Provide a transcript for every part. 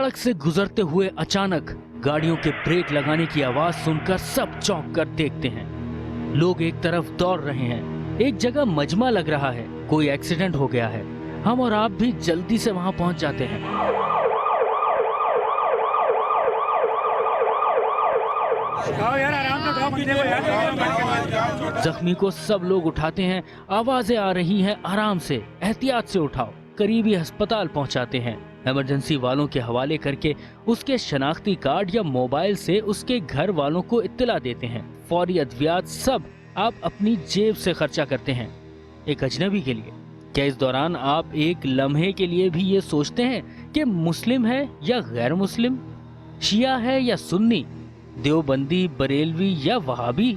सड़क से गुजरते हुए अचानक गाड़ियों के ब्रेक लगाने की आवाज सुनकर सब चौंक कर देखते हैं। लोग एक तरफ दौड़ रहे हैं, एक जगह मजमा लग रहा है, कोई एक्सीडेंट हो गया है। हम और आप भी जल्दी से वहां पहुंच जाते हैं। जख्मी को सब लोग उठाते हैं, आवाजें आ रही हैं, आराम से, एहतियात से उठाओ, करीबी अस्पताल पहुंचाते हैं। इमरजेंसी वालों के हवाले करके उसके शनाख्ती कार्ड या मोबाइल से उसके घर वालों को इत्तला देते हैं। फौरी अद्वियात सब आप अपनी जेब से खर्चा करते हैं। एक अजनबी के लिए क्या इस दौरान आप एक लम्हे के लिए भी ये सोचते हैं कि मुस्लिम है या गैर मुस्लिम, शिया है या सुन्नी, देवबंदी, बरेलवी या वहाबी?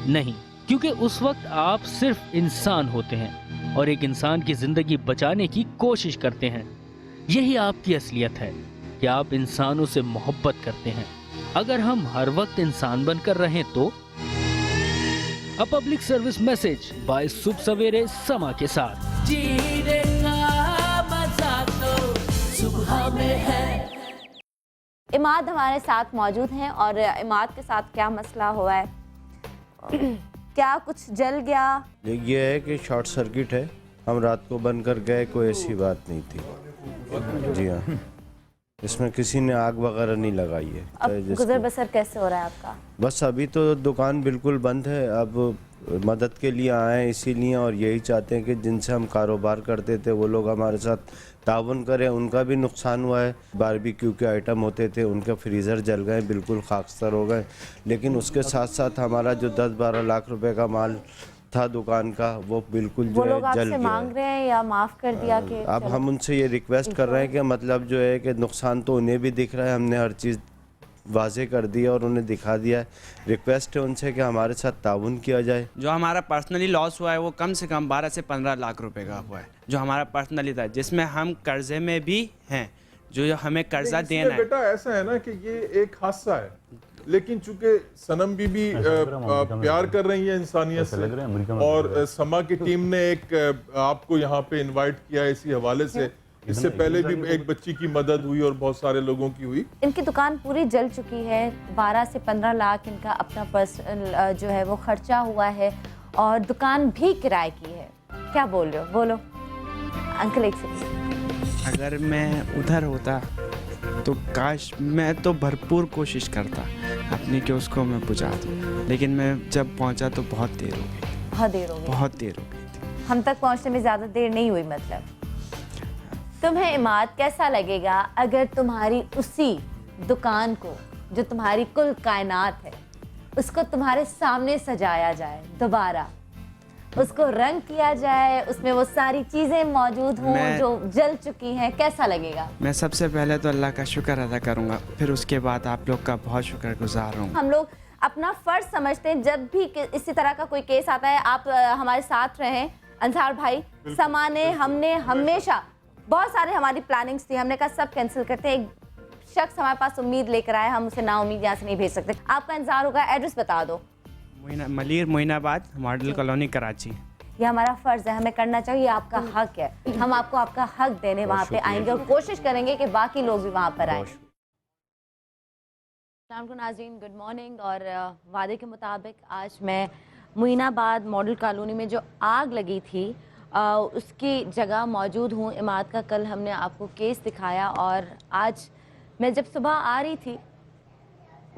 नहीं, क्योंकि उस वक्त आप सिर्फ इंसान होते हैं और एक इंसान की जिंदगी बचाने की कोशिश करते हैं। यही आपकी असलियत है कि आप इंसानों से मोहब्बत करते हैं। अगर हम हर वक्त इंसान बनकर रहें तो। A public service message bye सुबह सवेरे समा के साथ। जीने का मजा तो सुबह में है। इमाद हमारे साथ मौजूद हैं और इमाद के साथ क्या मसला हुआ है? क्या कुछ जल गया? ये है कि शॉर्ट सर्किट है, हम रात को बंद कर गए, कोई ऐसी बात नहीं थी। जी हाँ, इसमें किसी ने आग वगैरह नहीं लगाई है। अब गुजर बसर कैसे हो रहा है आपका? बस अभी तो दुकान बिल्कुल बंद है, अब मदद के लिए आए हैं इसीलिए, और यही चाहते हैं कि जिनसे हम कारोबार करते थे वो लोग हमारे साथ ताउन करें। उनका भी नुकसान हुआ है, बारबेक्यू के आइटम होते थे उनके फ्रीज़र जल गए, बिल्कुल खाकस्तर हो गए। लेकिन उसके साथ साथ हमारा जो 10-12 लाख रुपए का माल था दुकान का, वो बिल्कुल जो है जल गया। मांग रहे हैं या माफ़ कर दिया कि अब हम उनसे ये रिक्वेस्ट कर रहे हैं कि मतलब जो है कि नुकसान तो उन्हें भी दिख रहा है, हमने हर चीज़ वाजे कर दिया और उन्हें दिखा दिया है। रिक्वेस्ट है उनसे कि हमारे साथ ताउन किया जाए। जो हमारा पर्सनली लॉस हुआ है वो कम से कम 12 से 15 लाख रुपए का हुआ है, जो हमारा पर्सनली था, जिसमें हम कर्जे में भी हैं, जो हमें कर्जा देना है। बेटा ऐसा है ना कि ये एक हादसा है, लेकिन चूंकि सनम बीबी प्यार कर रही है इंसानियत से, और समा की टीम ने एक आपको यहाँ पे इनवाइट किया इसी हवाले से। इससे पहले भी एक बच्ची की मदद हुई और बहुत सारे लोगों की हुई। इनकी दुकान पूरी जल चुकी है, 12 से 15 लाख इनका अपना पर्सनल जो है वो खर्चा हुआ है और दुकान भी किराए की है। क्या बोल रहे हो? बोलो अंकल। एक सेकंड। अगर मैं उधर होता तो काश, मैं तो भरपूर कोशिश करता अपनी कि उसको मैं बुझा दूँ, लेकिन मैं जब पहुंचा तो बहुत देर हो गई। बहुत देर हो गई? बहुत देर हो गई थी। हम तक पहुंचने में ज़्यादा देर नहीं हुई। मतलब तुम्हें इमाद कैसा लगेगा अगर तुम्हारी उसी दुकान को, जो तुम्हारी कुल कायनात है, उसको तुम्हारे सामने सजाया जाए, दोबारा उसको रंग किया जाए, उसमें वो सारी चीज़ें मौजूद हों जो जल चुकी हैं? कैसा लगेगा? मैं सबसे पहले तो अल्लाह का शुक्र अदा करूँगा, फिर उसके बाद आप लोग का बहुत शुक्रगुजार हूँ। हम लोग अपना फ़र्ज समझते हैं, जब भी इसी तरह का कोई केस आता है आप हमारे साथ रहें। अंसार भाई, समा ने, हमने हमेशा बहुत सारे हमारी प्लानिंग्स थी, हमने कहा सब कैंसिल करते हैं। एक शख्स हमारे पास उम्मीद लेकर आए, हम उसे ना उम्मीद यहाँ से नहीं भेज सकते। आपका इंतजार होगा, एड्रेस बता दो। Malir Moinabad, model colony, Karachi. ये हमारा फ़र्ज़ है, हमें करना चाहिए, ये आपका हक है। हम आपको आपका हक देने वहाँ पे आएंगे और कोशिश करेंगे कि बाकी लोग भी वहाँ पर आएँ। नाज़रीन, गुड मॉर्निंग। और वादे के मुताबिक आज मैं मोइनाबाद मॉडल कॉलोनी में जो आग लगी थी उसकी जगह मौजूद हूँ। इमाद का कल हमने आपको केस दिखाया और आज मैं जब सुबह आ रही थी,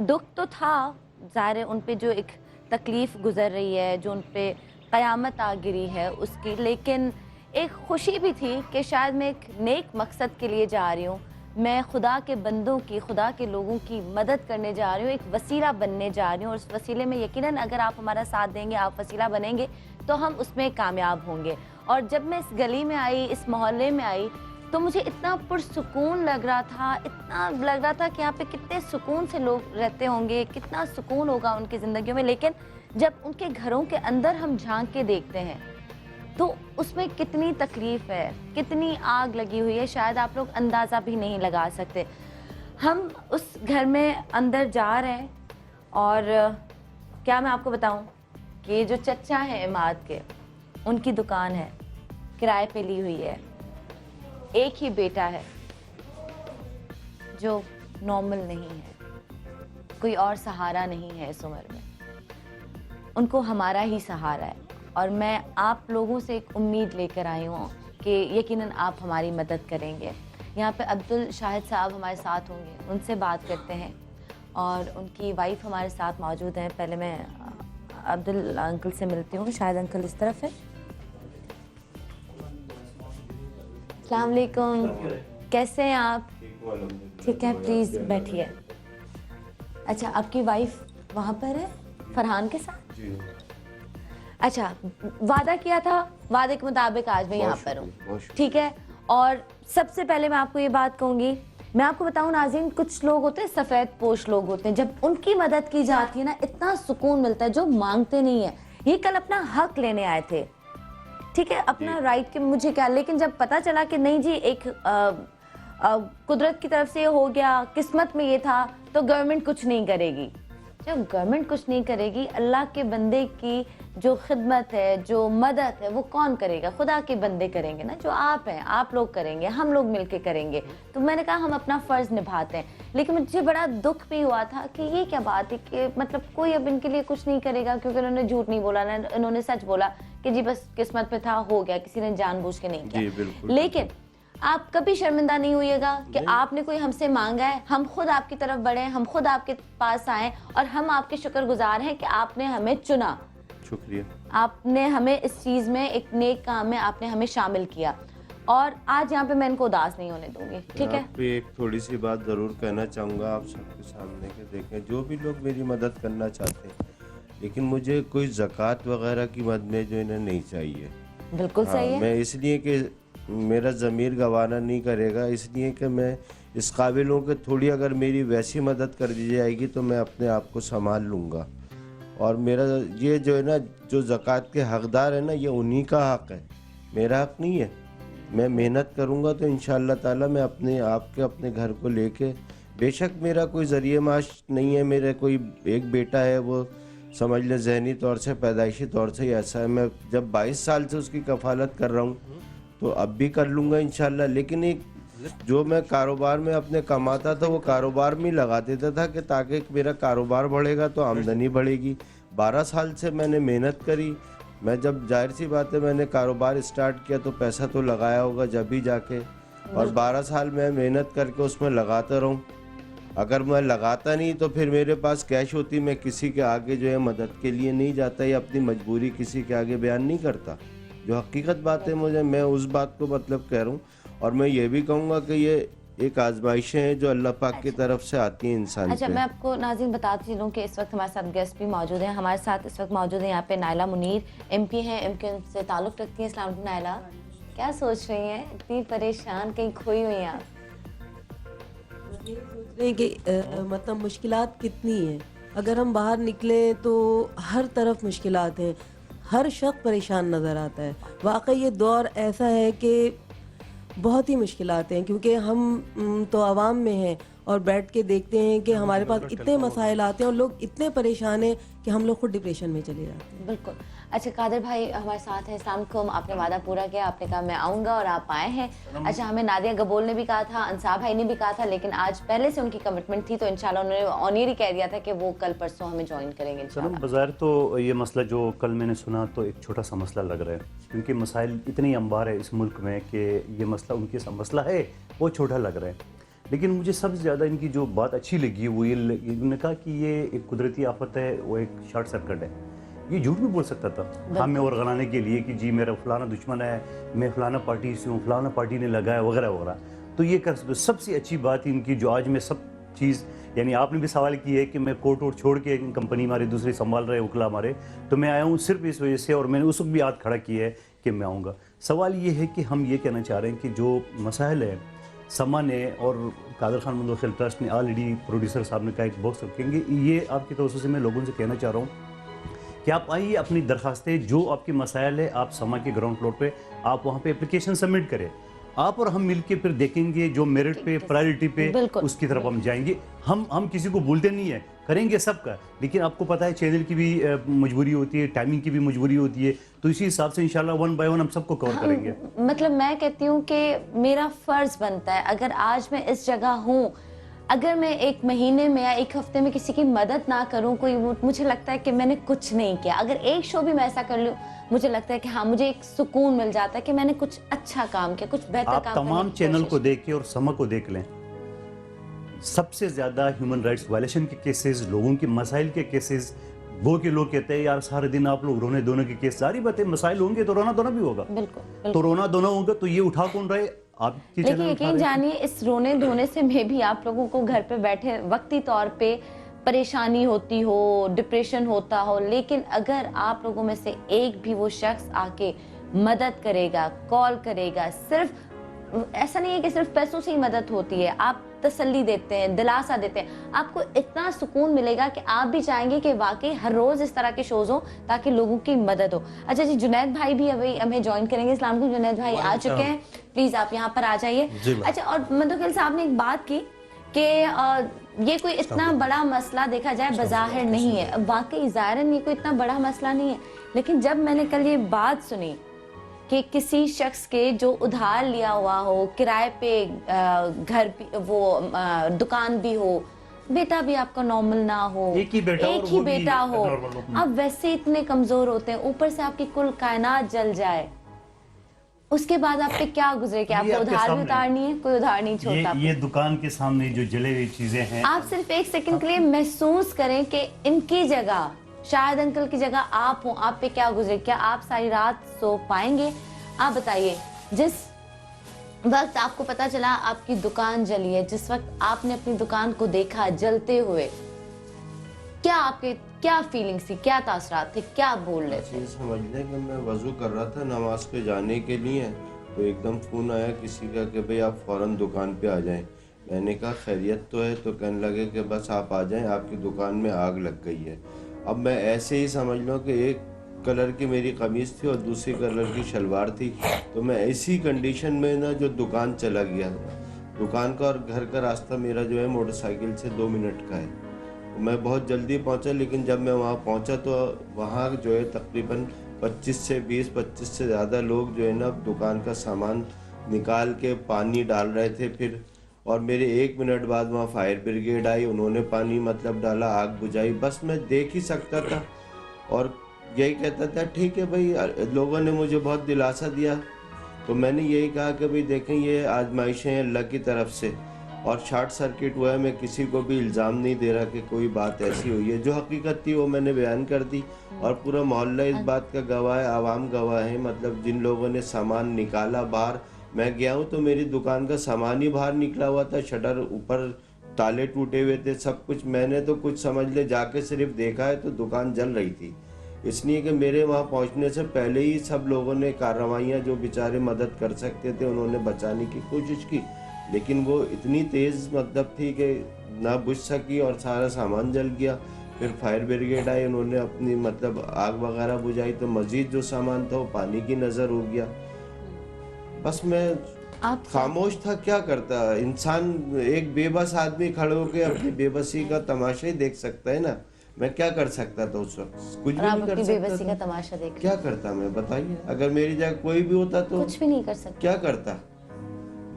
दुख तो था ज़ाहिर है, उन पे जो एक तकलीफ़ गुज़र रही है, जो उन पे क़यामत आ गिरी है उसकी, लेकिन एक खुशी भी थी कि शायद मैं एक नेक मकसद के लिए जा रही हूँ। मैं खुदा के बंदों की, खुदा के लोगों की मदद करने जा रही हूँ, एक वसीला बनने जा रही हूँ। और उस वसीले में यकीनन अगर आप हमारा साथ देंगे, आप वसीला बनेंगे, तो हम उसमें कामयाब होंगे। और जब मैं इस गली में आई, इस मोहल्ले में आई, तो मुझे इतना पुरसुकून लग रहा था, इतना लग रहा था कि यहाँ पे कितने सुकून से लोग रहते होंगे, कितना सुकून होगा उनकी ज़िंदगियों में। लेकिन जब उनके घरों के अंदर हम झांक के देखते हैं तो उसमें कितनी तकलीफ़ है, कितनी आग लगी हुई है, शायद आप लोग अंदाज़ा भी नहीं लगा सकते। हम उस घर में अंदर जा रहे हैं और क्या मैं आपको बताऊं कि जो चचा हैं इमाद के, उनकी दुकान है, किराए पे ली हुई है, एक ही बेटा है जो नॉर्मल नहीं है, कोई और सहारा नहीं है इस उम्र में, उनको हमारा ही सहारा है। और मैं आप लोगों से एक उम्मीद लेकर आई हूँ कि यकीनन आप हमारी मदद करेंगे। यहाँ पे अब्दुल शाहिद साहब हमारे साथ होंगे, उनसे बात करते हैं, और उनकी वाइफ हमारे साथ मौजूद हैं। पहले मैं अब्दुल अंकल से मिलती हूँ। शाहिद अंकल इस तरफ है। अस्सलाम वालेकुम, कैसे हैं आप? ठीक है, प्लीज़ बैठिए। अच्छा, आपकी वाइफ वहाँ पर है फरहान के साथ? जी। अच्छा, वादा किया था, वादे के मुताबिक आज मैं यहाँ पर हूँ, ठीक है। और सबसे पहले मैं आपको ये बात कहूँगी, मैं आपको बताऊँ नाज़रीन, कुछ लोग होते हैं सफ़ेद पोश लोग होते हैं, जब उनकी मदद की जाती है ना, इतना सुकून मिलता है, जो मांगते नहीं है। ये कल अपना हक लेने आए थे, ठीक है, अपना राइट के मुझे क्या, लेकिन जब पता चला कि नहीं जी, एक कुदरत की तरफ से ये हो गया, किस्मत में ये था, तो गवर्नमेंट कुछ नहीं करेगी। जब गवर्नमेंट कुछ नहीं करेगी, अल्लाह के बंदे की जो खिदमत है, जो मदद है, वो कौन करेगा? खुदा के बंदे करेंगे ना, जो आप हैं, आप लोग करेंगे, हम लोग मिलके करेंगे। तो मैंने कहा हम अपना फ़र्ज़ निभाते हैं। लेकिन मुझे बड़ा दुख भी हुआ था कि ये क्या बात है कि मतलब कोई अब इनके लिए कुछ नहीं करेगा, क्योंकि उन्होंने झूठ नहीं बोला ना, उन्होंने सच बोला कि जी बस किस्मत पे था, हो गया, किसी ने जानबूझ के नहीं किया। लेकिन आप कभी शर्मिंदा नहीं होइएगा कि आपने कोई हमसे मांगा है, हम खुद आपकी तरफ बढ़े, हम खुद आपके पास आए, और हम आपके शुक्रगुजार हैं कि आपने हमें चुना। शुक्रिया। आपने हमें इस चीज़ में, एक नेक काम में आपने हमें शामिल किया, और आज यहाँ पे मैं इनको उदास नहीं होने दूंगी, ठीक है। आप पे एक थोड़ी सी बात ज़रूर कहना चाहूँगा आप सबके सामने के देखें, जो भी लोग मेरी मदद करना चाहते हैं, लेकिन मुझे कोई ज़कात वगैरह की मद में जो इन्हें नहीं चाहिए। बिल्कुल सही है। मैं इसलिए कि मेरा ज़मीर गवाना नहीं करेगा, इसलिए कि मैं इस काबिल हूँ कि थोड़ी अगर मेरी वैसी मदद कर दी जाएगी तो मैं अपने आप को संभाल लूँगा। और मेरा ये जो है ना, जो ज़कात के हकदार है ना, ये उन्हीं का हक़ है, मेरा हक़ नहीं है। मैं मेहनत करूँगा तो इंशाअल्लाह ताला मैं अपने आप के अपने घर को लेके, बेशक मेरा कोई ज़रिए माश नहीं है, मेरा कोई एक बेटा है, वो समझ लें ज़हनी तौर से, पैदाइशी तौर से ही ऐसा है। मैं जब 22 साल से उसकी कफ़ालत कर रहा हूँ, तो अब भी कर लूँगा इंशाल्लाह। लेकिन एक जो मैं कारोबार में अपने कमाता था, वो कारोबार में लगा देता था कि ताकि मेरा कारोबार बढ़ेगा तो आमदनी बढ़ेगी। 12 साल से मैंने मेहनत करी। मैं जब, जाहिर सी बात है, मैंने कारोबार स्टार्ट किया तो पैसा तो लगाया होगा जब भी जाके, और 12 साल मैं मेहनत करके उसमें लगाता रहूँ। अगर मैं लगाता नहीं तो फिर मेरे पास कैश होती, मैं किसी के आगे जो है मदद के लिए नहीं जाता या अपनी मजबूरी किसी के आगे बयान नहीं करता। जो हकीकत बात है, मुझे, मैं उस बात को मतलब कह रहा हूँ। और मैं ये भी कहूँगा कि ये एक आजमाइशें हैं जो अल्लाह पाक की तरफ से आती हैं इंसान अच्छा, पे। मैं आपको नाज़रीन बताती चलूँ कि इस वक्त हमारे साथ गेस्ट भी मौजूद हैं। हमारे साथ इस वक्त मौजूद हैं यहाँ पे नायला मुनीर, MP हैं, MP से ताल्लुक़ रखती हैं। अस्सलाम वालेकुम नायला, क्या सोच रही हैं? इतनी परेशान, कहीं खोई हुई हैं आप? ये सोच रहे हैं कि मतलब मुश्किलात कितनी हैं। अगर हम बाहर निकले तो हर तरफ मुश्किलात हैं, हर शख्स परेशान नज़र आता है। वाकई ये दौर ऐसा है कि बहुत ही मुश्किलात हैं, क्योंकि हम तो आवाम में हैं और बैठ के देखते हैं कि हमारे पास इतने मसाइल आते हैं और लोग इतने परेशान हैं कि हम लोग खुद डिप्रेशन में चले जाते हैं। बिल्कुल। अच्छा, कादर भाई हमारे साथ हैं। अस्सलाम वालेकुम। आपने वादा पूरा किया, आपने कहा मैं आऊँगा और आप आए हैं। अच्छा, हमें नादिया गबोल ने भी कहा था, अंसार भाई ने भी कहा था, लेकिन आज पहले से उनकी कमिटमेंट थी, तो इंशाल्लाह उन्होंने ऑन एयर ही कह दिया था कि वो कल परसों हमें ज्वाइन करेंगे इंशाल्लाह। बाज़ाहिर तो ये मसला जो कल मैंने सुना तो एक छोटा सा मसला लग रहा है, क्योंकि मसाइल इतनी अंबार है इस मुल्क में कि ये मसला उनके मसला है वो छोटा लग रहा है। लेकिन मुझे सबसे ज़्यादा इनकी जो बात अच्छी लगी वो ये, इन्होंने कहा कि ये एक कुदरती आफत है, वो एक शॉर्ट सर्किट है। ये झूठ भी बोल सकता था हमें और गलाने के लिए कि जी मेरा फलाना दुश्मन है, मैं फलाना पार्टी से हूँ, फलाना पार्टी ने लगाया वगैरह वगैरह, तो ये कर सकते। सबसे अच्छी बात इनकी जो आज मैं सब चीज़, यानी आपने भी सवाल किया है कि मैं कोर्ट वोट छोड़ के कंपनी हमारे दूसरे संभाल रहे वकला हमारे, तो मैं आया हूँ सिर्फ इस वजह से, और मैंने उस वक्त भी हाथ खड़ा किया है कि मैं आऊँगा। सवाल ये है कि हम ये कहना चाह रहे हैं कि जो मसाइल है, समा ने और कादर खान मंदो खेल ट्रस्ट ने ऑलरेडी प्रोड्यूसर साहब ने कहा एक बॉक्स रखेंगे, ये आपकी तरफ से मैं लोगों से कहना चाह रहा हूँ कि आप आइए, अपनी दरखास्तें जो आपके मसाइल है, आप समा के ग्राउंड फ्लोर पे आप वहाँ पे एप्लीकेशन सबमिट करें। आप और हम मिलके फिर देखेंगे जो मेरिट पे, प्रायोरिटी पे, उसकी तरफ हम जाएंगे। हम किसी को भूलते नहीं है, करेंगे सबका, लेकिन आपको पता है चैनल की भी मजबूरी होती है, टाइमिंग की भी मजबूरी होती है, तो इसी हिसाब से इंशाल्लाह 1 बाय 1 हम सबको कवर करेंगे। मतलब मैं कहती हूँ कि मेरा फ़र्ज़ बनता है, अगर आज मैं इस जगह हूँ अगर मैं एक महीने में या एक हफ्ते में किसी की मदद ना करूं, कोई मुझे लगता है कि मैंने कुछ नहीं किया। अगर एक शो भी मैं ऐसा कर लूं, मुझे लगता है कि हाँ, मुझे एक सुकून मिल जाता है कि मैंने कुछ अच्छा काम किया, कुछ बेहतर आप काम करने तमाम की चैनल कोशिश को देख के और समा को देख लें, सबसे ज़्यादा ह्यूमन राइट्स वायलेशन के केसेस, लोगों के मसाइल के केसेस, वो के लोग कहते हैं यार सारे दिन आप लोग रोने धोने के केस, सारी बातें मसाइल होंगे तो रोना धोना भी होगा। बिल्कुल तो रोना धोना होगा तो ये उठा कौन रहे? आपकी लेकिन चैनल उठा यकीन रहे हैं। जानिए, इस रोने धोने से में भी आप लोगों को घर पे बैठे वक्ती तौर पे परेशानी होती हो, डिप्रेशन होता हो, लेकिन अगर आप लोगों में से एक भी वो शख्स आके मदद करेगा, कॉल करेगा, सिर्फ ऐसा नहीं है कि सिर्फ पैसों से ही मदद होती है, आप तसल्ली देते हैं, दिलासा देते हैं, आपको इतना सुकून मिलेगा कि आप भी चाहेंगे कि वाकई हर रोज इस तरह के शोज हो ताकि लोगों की मदद हो। अच्छा जी, जुनैद भाई भी अभी हमें ज्वाइन करेंगे। अस्सलाम वालेकुम जुनैद भाई, आ चुके हैं, प्लीज आप यहाँ पर आ जाइए। अच्छा, और मंदोखिल साहब ने एक बात की कि ये कोई इतना बड़ा मसला देखा जाए बज़ाहिर नहीं है, वाकई ज़ाहिरन ये कोई इतना बड़ा मसला नहीं है, लेकिन जब मैंने कल ये बात सुनी कि किसी शख्स के जो उधार लिया हुआ हो, किराए पे घर भी, वो दुकान भी हो, बेटा भी आपका नॉर्मल ना हो, एक ही बेटा हो, आप वैसे इतने कमजोर होते हैं, ऊपर से आपकी कुल कायनात जल जाए, उसके बाद आप पे क्या गुजरे कि आपको उधार भी उतारनी है? कोई उधार नहीं छोड़ता। ये दुकान के सामने जो जले हुई चीजें हैं, आप सिर्फ एक सेकंड के लिए महसूस करें कि इनकी जगह, शायद अंकल की जगह आप हो, आप पे क्या गुजरे, क्या आप सारी रात सो पाएंगे? आप बताइए, जिस वक्त आपको पता चला आपकी दुकान जली है, जिस वक्त आपने अपनी दुकान को देखा जलते हुए, क्या आपके क्या फीलिंग्स थी, क्या तासरात थे, क्या बोल रहे थे? समझ लें कि मैं वजू कर रहा था नमाज पे जाने के लिए, तो एकदम फ़ोन आया किसी का कि भाई आप फ़ौरन दुकान पे आ जाएं। मैंने कहा खैरियत तो है, तो कहने लगे कि बस आप आ जाएं, आपकी दुकान में आग लग गई है। अब मैं ऐसे ही समझ लो कि एक कलर की मेरी कमीज़ थी और दूसरी कलर की शलवार थी, तो मैं इसी कंडीशन में ना जो दुकान चला गया। दुकान का और घर का रास्ता मेरा जो है मोटरसाइकिल से 2 मिनट का है। मैं बहुत जल्दी पहुंचा, लेकिन जब मैं वहां पहुंचा तो वहां जो है तकरीबन 25 से ज़्यादा लोग जो है ना दुकान का सामान निकाल के पानी डाल रहे थे फिर, और मेरे 1 मिनट बाद वहाँ फायर ब्रिगेड आई, उन्होंने पानी मतलब डाला, आग बुझाई। बस मैं देख ही सकता था और यही कहता था ठीक है भाई। लोगों ने मुझे बहुत दिलासा दिया, तो मैंने यही कहा कि भाई देखें ये आजमाइशें हैं अल्लाह की तरफ से, और शॉर्ट सर्किट हुआ है। मैं किसी को भी इल्ज़ाम नहीं दे रहा कि कोई बात ऐसी हुई है, जो हकीकत थी वो मैंने बयान कर दी, और पूरा मोहल्ला इस बात का गवाह है, आवाम गवाह है। मतलब जिन लोगों ने सामान निकाला बाहर, मैं गया हूँ तो मेरी दुकान का सामान ही बाहर निकला हुआ था, शटर ऊपर, ताले टूटे हुए थे, सब कुछ। मैंने तो कुछ समझ ले जाके सिर्फ देखा है तो दुकान जल रही थी, इसलिए कि मेरे वहाँ पहुँचने से पहले ही सब लोगों ने कार्रवाइयाँ जो बेचारे मदद कर सकते थे उन्होंने बचाने की कोशिश की, लेकिन वो इतनी तेज़ मतलब थी कि ना बुझ सकी और सारा सामान जल गया। फिर फायर ब्रिगेड आई, उन्होंने अपनी मतलब आग वगैरह बुझाई, तो मज़ीद जो सामान था वो पानी की नज़र हो गया। बस मैं आप खामोश था, क्या करता इंसान। एक बेबस आदमी खड़े होकर अपनी बेबसी का तमाशा ही देख सकता है ना। मैं क्या कर सकता था उस वक्त? कुछ भी आप नहीं कर अपनी सकता बेबसी का था। तमाशा देख क्या करता मैं, बताइए। अगर मेरी जगह कोई भी होता तो कुछ भी नहीं कर सकते। क्या करता?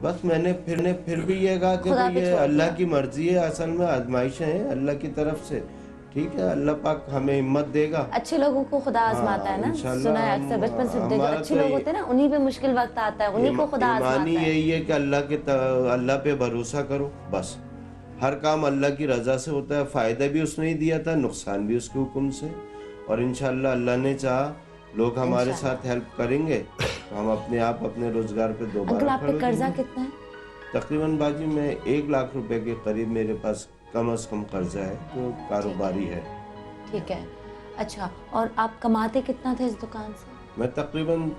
बस मैंने फिर भी ये कहा कि खुदा पे ये छोड़ अल्लाह दिया। की मर्जी है, असल में आजमाइशें हैं अल्लाह की तरफ से। ठीक है, अल्लाह पाक हमें हिम्मत देगा। अच्छे लोगों को खुदा आजमाता है ना, इंशाल्लाह सुना है अक्सर हम- बचपन से, जो हमारा अच्छे तो लोग ये- होते हैं ना उन्हीं पे मुश्किल वक्त आता है, उन्हीं को खुदा आजमाता ईमानी है। यही है कि अल्लाह पे भरोसा करो, बस। हर काम अल्लाह की रजा से होता है, फ़ायदा भी उसने ही दिया था, नुकसान भी उसके हुक्म से, और इंशाल्लाह अल्लाह ने चाहा लोग हमारे साथ हेल्प करेंगे तो हम अपने आप अपने रोजगार पे अंकल दोबारा आप पे खड़े कर्जा होंगे। कितना है? तकरीबन बाजी में 1 लाख रुपए के करीब मेरे पास कम से कम कर्जा है, जो कारोबारी है। ठीक है। अच्छा, और आप कमाते कितना थे इस दुकान से? मैं तकरीबन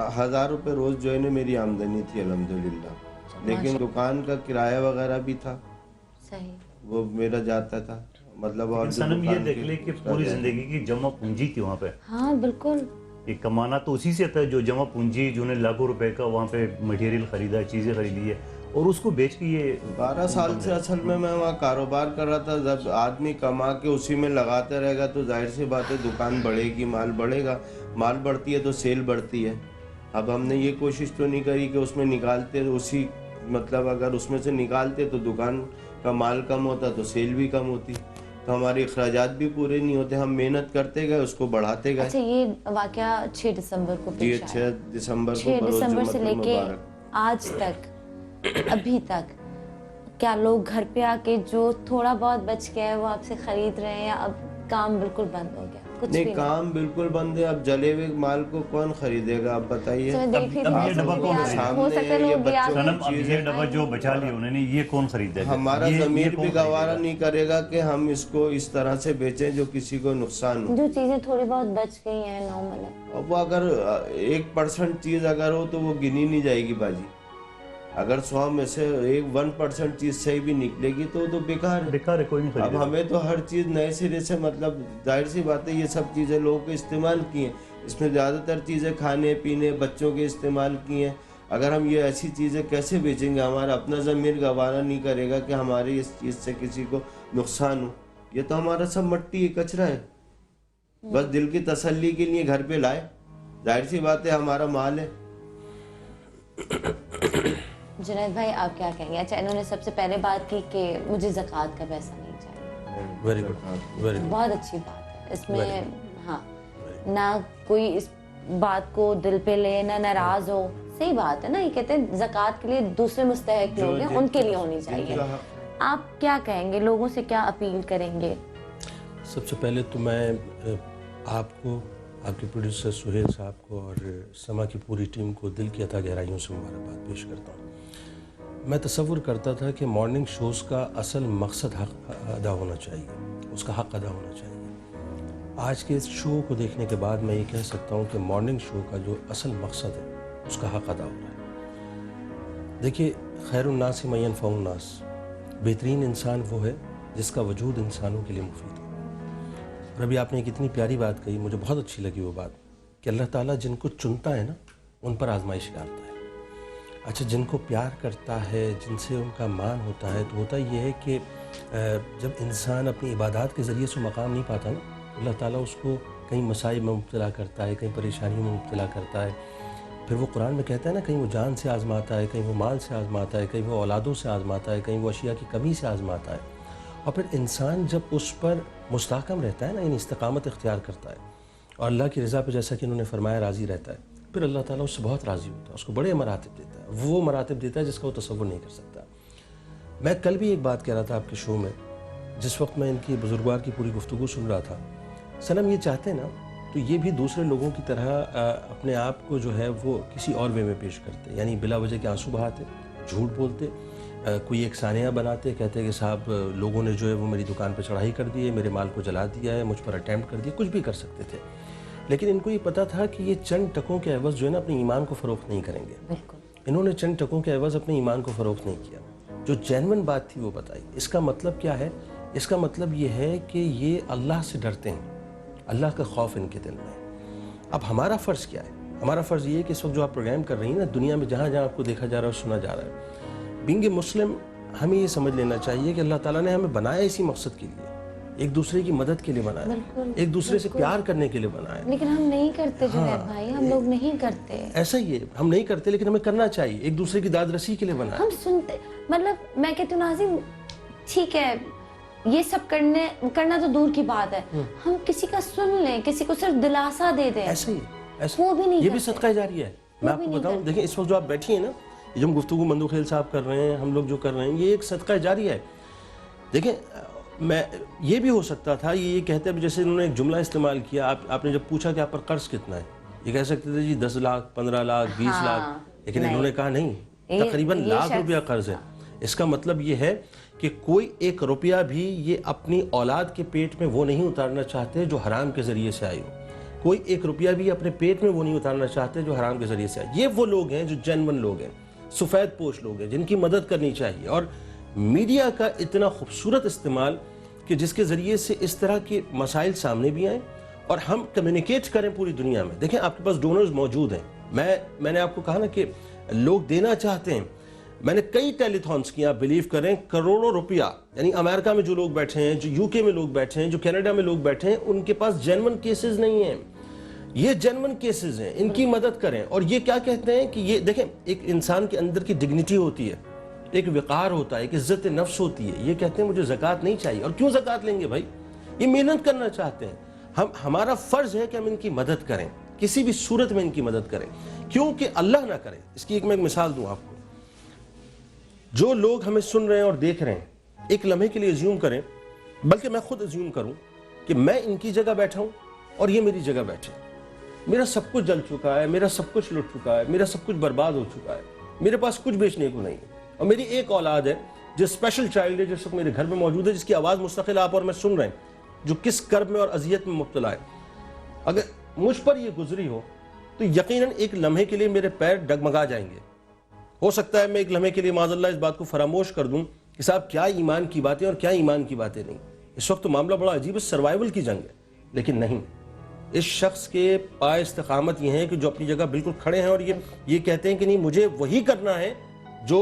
1000 रुपए रोज जो है ना मेरी आमदनी थी अल्हम्दुलिल्लाह, लेकिन दुकान का किराया वगैरह भी था, सही। वो मेरा जाता था मतलब। और जो सनम ये दुकान देख की ले कि पूरी जिंदगी की जमा पूंजी थी वहाँ पे। हाँ बिल्कुल। ये कमाना तो उसी से था जो जमा पूंजी, जो ने लाखों रुपए का वहाँ पे मटेरियल खरीदा, चीज़ें खरीदी है और उसको बेच के ये 12 साल से असल में मैं वहाँ कारोबार कर रहा था। जब आदमी कमा के उसी में लगाते रहेगा तो जाहिर सी बात है दुकान बढ़ेगी, माल बढ़ेगा, माल बढ़ती है तो सेल बढ़ती है। अब हमने ये कोशिश तो नहीं करी कि उसमें निकालते उसी, मतलब अगर उसमें से निकालते तो दुकान का माल कम होता तो सेल भी कम होती, तो हमारे अखराजात भी पूरे नहीं होते। हम मेहनत करते गए, उसको बढ़ाते गए। अच्छा, ये वाकया 6 दिसंबर को जी पेश आया। 6 दिसंबर को 6 बरोज़ दिसंबर से जुम्मतुल लेके मुबारक। आज तक अभी तक क्या लोग घर पे आके जो थोड़ा बहुत बच गया है वो आपसे खरीद रहे हैं, या अब काम बिल्कुल बंद हो गया? कुछ नहीं, भी काम बिल्कुल बंद है। अब जले हुए माल को कौन खरीदेगा, आप बताइए। तो मैं देख रही थी अब ये मौसम डब्बा भी कौन आज खरीदेगा? हो सकता है सामने ये लोग याद बच्चों सनम, अब चीज़ ये है। डब्बा जो बचा लिया उन्होंने, ये कौन खरीदेगा? हमारा ये ज़मीर कौन भी गवारा खरीदेगा? नहीं करेगा कि हम इसको इस तरह से बेचें जो किसी को नुकसान हो। जो चीजें थोड़ी बहुत बच गई हैं नॉर्मल है। अब वो अगर 1% चीज़ अगर हो तो वो गिनी नहीं जाएगी बाजी। अगर 100 में से 1% चीज़ सही भी निकलेगी तो वो तो बेकार है। बेकार है, कोई नहीं अब खरीदेगा। हमें तो हर चीज़ नए सिरे से, मतलब जाहिर सी बात है ये सब चीज़ें लोगों को इस्तेमाल की हैं। इसमें ज़्यादातर चीज़ें खाने पीने बच्चों के इस्तेमाल की हैं। अगर हम ये ऐसी चीज़ें कैसे बेचेंगे? हमारा अपना ज़मीर गवारा नहीं करेगा कि हमारी इस चीज़ से किसी को नुकसान हो। ये तो हमारा सब मट्टी है, कचरा है। बस दिल की तसल्ली के लिए घर पे लाए, जाहिर सी बात है हमारा माल है। जुनैद भाई, आप क्या कहेंगे? अच्छा, इन्होंने सबसे पहले बात की कि मुझे ज़कात का पैसा नहीं चाहिए। Very good, very good. बहुत अच्छी बात है इसमें। हाँ, ना कोई इस बात को दिल पे ले, ना नाराज हो। सही बात है ना, ये कहते हैं ज़कात के लिए दूसरे मुस्तहिक लोग हैं, उनके लिए होनी चाहिए। आप क्या कहेंगे, लोगों से क्या अपील करेंगे? सबसे पहले तो मैं आपको, आपके प्रोड्यूसर सुहेल साहब को और समा की पूरी टीम को दिल की अता गहराइयों से मुबारकबाद पेश करता हूँ। मैं तसव्वुर करता था कि मॉर्निंग शोज़ का असल मकसद हक अदा होना चाहिए, उसका हक अदा होना चाहिए। आज के इस शो को देखने के बाद मैं ये कह सकता हूँ कि मॉर्निंग शो का जो असल मकसद है उसका हक अदा हो रहा है। देखिए, खैरुन्नास मय्यन फ़उन्नास, बेहतरीन इंसान वो है जिसका वजूद इंसानों के लिए मुफीद हो। और अभी आपने एक इतनी प्यारी बात कही, मुझे बहुत अच्छी लगी वो बात, कि अल्लाह ताला जिनको चुनता है ना उन पर आजमाइश डालता है। अच्छा, जिनको प्यार करता है, जिनसे उनका मान होता है, तो होता ये है कि जब इंसान अपनी इबादत के ज़रिए से मकाम नहीं पाता ना, अल्लाह ताला उसको कहीं मसाइब में मुब्तला करता है, कहीं परेशानियों में मुब्तला करता है। फिर वो कुरान में कहता है ना, कहीं वो जान से आज़माता है, कहीं वो माल से आज़माता है, कहीं वो औलादों से आज़माता है, कहीं वो अशिया की कमी से आज़माता है। और फिर इंसान जब उस पर मुस्तहकम रहता है ना, यानी इस्तिकामत इख्तियार करता है और अल्लाह की रज़ा पर, जैसा कि उन्होंने फरमाया, राज़ी रहता है, फिर अल्लाह ताला उससे बहुत राज़ी होता है, उसको बड़े मरातिब देता है। वो मरातिब देता है जिसका वो तसव्वुर नहीं कर सकता। मैं कल भी एक बात कह रहा था आपके शो में, जिस वक्त मैं इनकी बुजुर्गवार की पूरी गुफ्तगू सुन रहा था। सनम ये चाहते हैं ना, तो ये भी दूसरे लोगों की तरह अपने आप को जो है वो किसी और वे में पेश करते, यानी बिला वजह के आंसू बहाते, झूठ बोलते, कोई एक सानिया बनाते, कहते हैं कि साहब लोगों ने जो है वो मेरी दुकान पर चढ़ाई कर दी है, मेरे माल को जला दिया है, मुझ पर अटैम्प्ट कर दिया, कुछ भी कर सकते थे। लेकिन इनको ये पता था कि ये चंद टकों के एवज़ जो है ना अपने ईमान को फ़रोख्त नहीं करेंगे। इन्होंने चंद टकों के एवज़ अपने ईमान को फ़रोख्त नहीं किया, जो जेन्युइन बात थी वो बताई। इसका मतलब क्या है? इसका मतलब ये है कि ये अल्लाह से डरते हैं, अल्लाह का खौफ इनके दिल में है। अब हमारा फ़र्ज़ क्या है? हमारा फ़र्ज़ ये है कि इस वक्त जो आप प्रोग्राम कर रही हैं ना, दुनिया में जहाँ जहाँ आपको देखा जा रहा है और सुना जा रहा है, बीइंग ए मुस्लिम हमें ये समझ लेना चाहिए कि अल्लाह ताला ने हमें बनाया इसी मकसद के लिए, एक दूसरे की मदद के लिए बनाया, एक दूसरे से प्यार करने के लिए बनाया। लेकिन हम नहीं करते जुनैद भाई, हम लोग नहीं करते। ऐसा ही है, हम नहीं करते, लेकिन हमें करना चाहिए, एक दूसरे की दाद रसी के लिए बनाया। हम सुनते, मतलब मैं कहती हूँ नाज़िम, ठीक है ये सब करना तो दूर की बात है, हम किसी का सुन लें, किसी को सिर्फ दिलासा दे दें, ऐसे ही, ऐसे वो भी नहीं ये भी करते। सदका जारी है। मैं आपको बताऊं, देखिए इस वक्त जो आप बैठी हैं ना, ये जो गुफ्तगू मंदू खेल साहब कर रहे हैं, हम लोग जो कर रहे हैं, ये एक सदका जारी है। देखिए, मैं ये भी हो सकता था, ये कहते हैं, जैसे इन्होंने एक जुमला इस्तेमाल किया, आपने जब पूछा कि आप पर कर्ज कितना है, ये कह सकते थे जी 10 लाख, 15 लाख, 20 लाख, लेकिन इन्होंने कहा नहीं, तकरीबन लाख रुपया कर्ज है। इसका मतलब ये है कि कोई एक रुपया भी ये अपनी औलाद के पेट में वो नहीं उतारना चाहते जो हराम के ज़रिए से आई हो। कोई एक रुपया भी अपने पेट में वो नहीं उतारना चाहते जो हराम के ज़रिए से आए। ये वो लोग हैं जो जेन्युइन लोग हैं, सफ़ेद पोश लोग हैं, जिनकी मदद करनी चाहिए। और मीडिया का इतना खूबसूरत इस्तेमाल कि जिसके ज़रिए से इस तरह के मसाइल सामने भी आएँ और हम कम्युनिकेट करें पूरी दुनिया में। देखें, आपके पास डोनर्स मौजूद हैं। मैंने आपको कहा ना कि लोग देना चाहते हैं। मैंने कई टेलीथॉन्स किया, बिलीव करें, करोड़ों रुपया, यानी अमेरिका में जो लोग बैठे हैं, जो यूके में लोग बैठे हैं, जो कनाडा में लोग बैठे हैं, उनके पास जेन्युइन केसेस नहीं हैं। ये जेन्युइन केसेस हैं, इनकी मदद करें। और ये क्या कहते हैं कि ये देखें, एक इंसान के अंदर की डिग्निटी होती है, एक विकार होता है, एक इज्जत नफ्स होती है। ये कहते हैं मुझे ज़कात नहीं चाहिए। और क्यों ज़कात लेंगे भाई? ये मेहनत करना चाहते हैं। हमारा फ़र्ज़ है कि हम इनकी मदद करें, किसी भी सूरत में इनकी मदद करें, क्योंकि अल्लाह ना करे। इसकी मैं एक मिसाल दूँ आपको। जो लोग हमें सुन रहे हैं और देख रहे हैं, एक लम्हे के लिए अज्यूम करें, बल्कि मैं खुद अज्यूम करूं कि मैं इनकी जगह बैठा हूं और ये मेरी जगह बैठे। मेरा सब कुछ जल चुका है, मेरा सब कुछ लुट चुका है, मेरा सब कुछ बर्बाद हो चुका है, मेरे पास कुछ बेचने को नहीं है, और मेरी एक औलाद है जो स्पेशल चाइल्ड है, जिस वक्त मेरे घर में मौजूद है, जिसकी आवाज़ मुस्तकिल आप और मैं सुन रहे हैं, जो किस कर्ब में और अजियत में मुब्तला है। अगर मुझ पर यह गुजरी हो तो यकीनन एक लम्हे के लिए मेरे पैर डगमगा जाएंगे। हो सकता है मैं एक लम्हे के लिए माज़अल्लाह इस बात को फरामोश कर दूं कि साहब क्या ईमान की बातें और क्या ईमान की बातें नहीं। इस वक्त तो मामला बड़ा अजीब है, सर्वाइवल की जंग है। लेकिन नहीं, इस शख्स के पाए इस्तिकामत ये है कि जो अपनी जगह बिल्कुल खड़े हैं और ये कहते हैं कि नहीं, मुझे वही करना है जो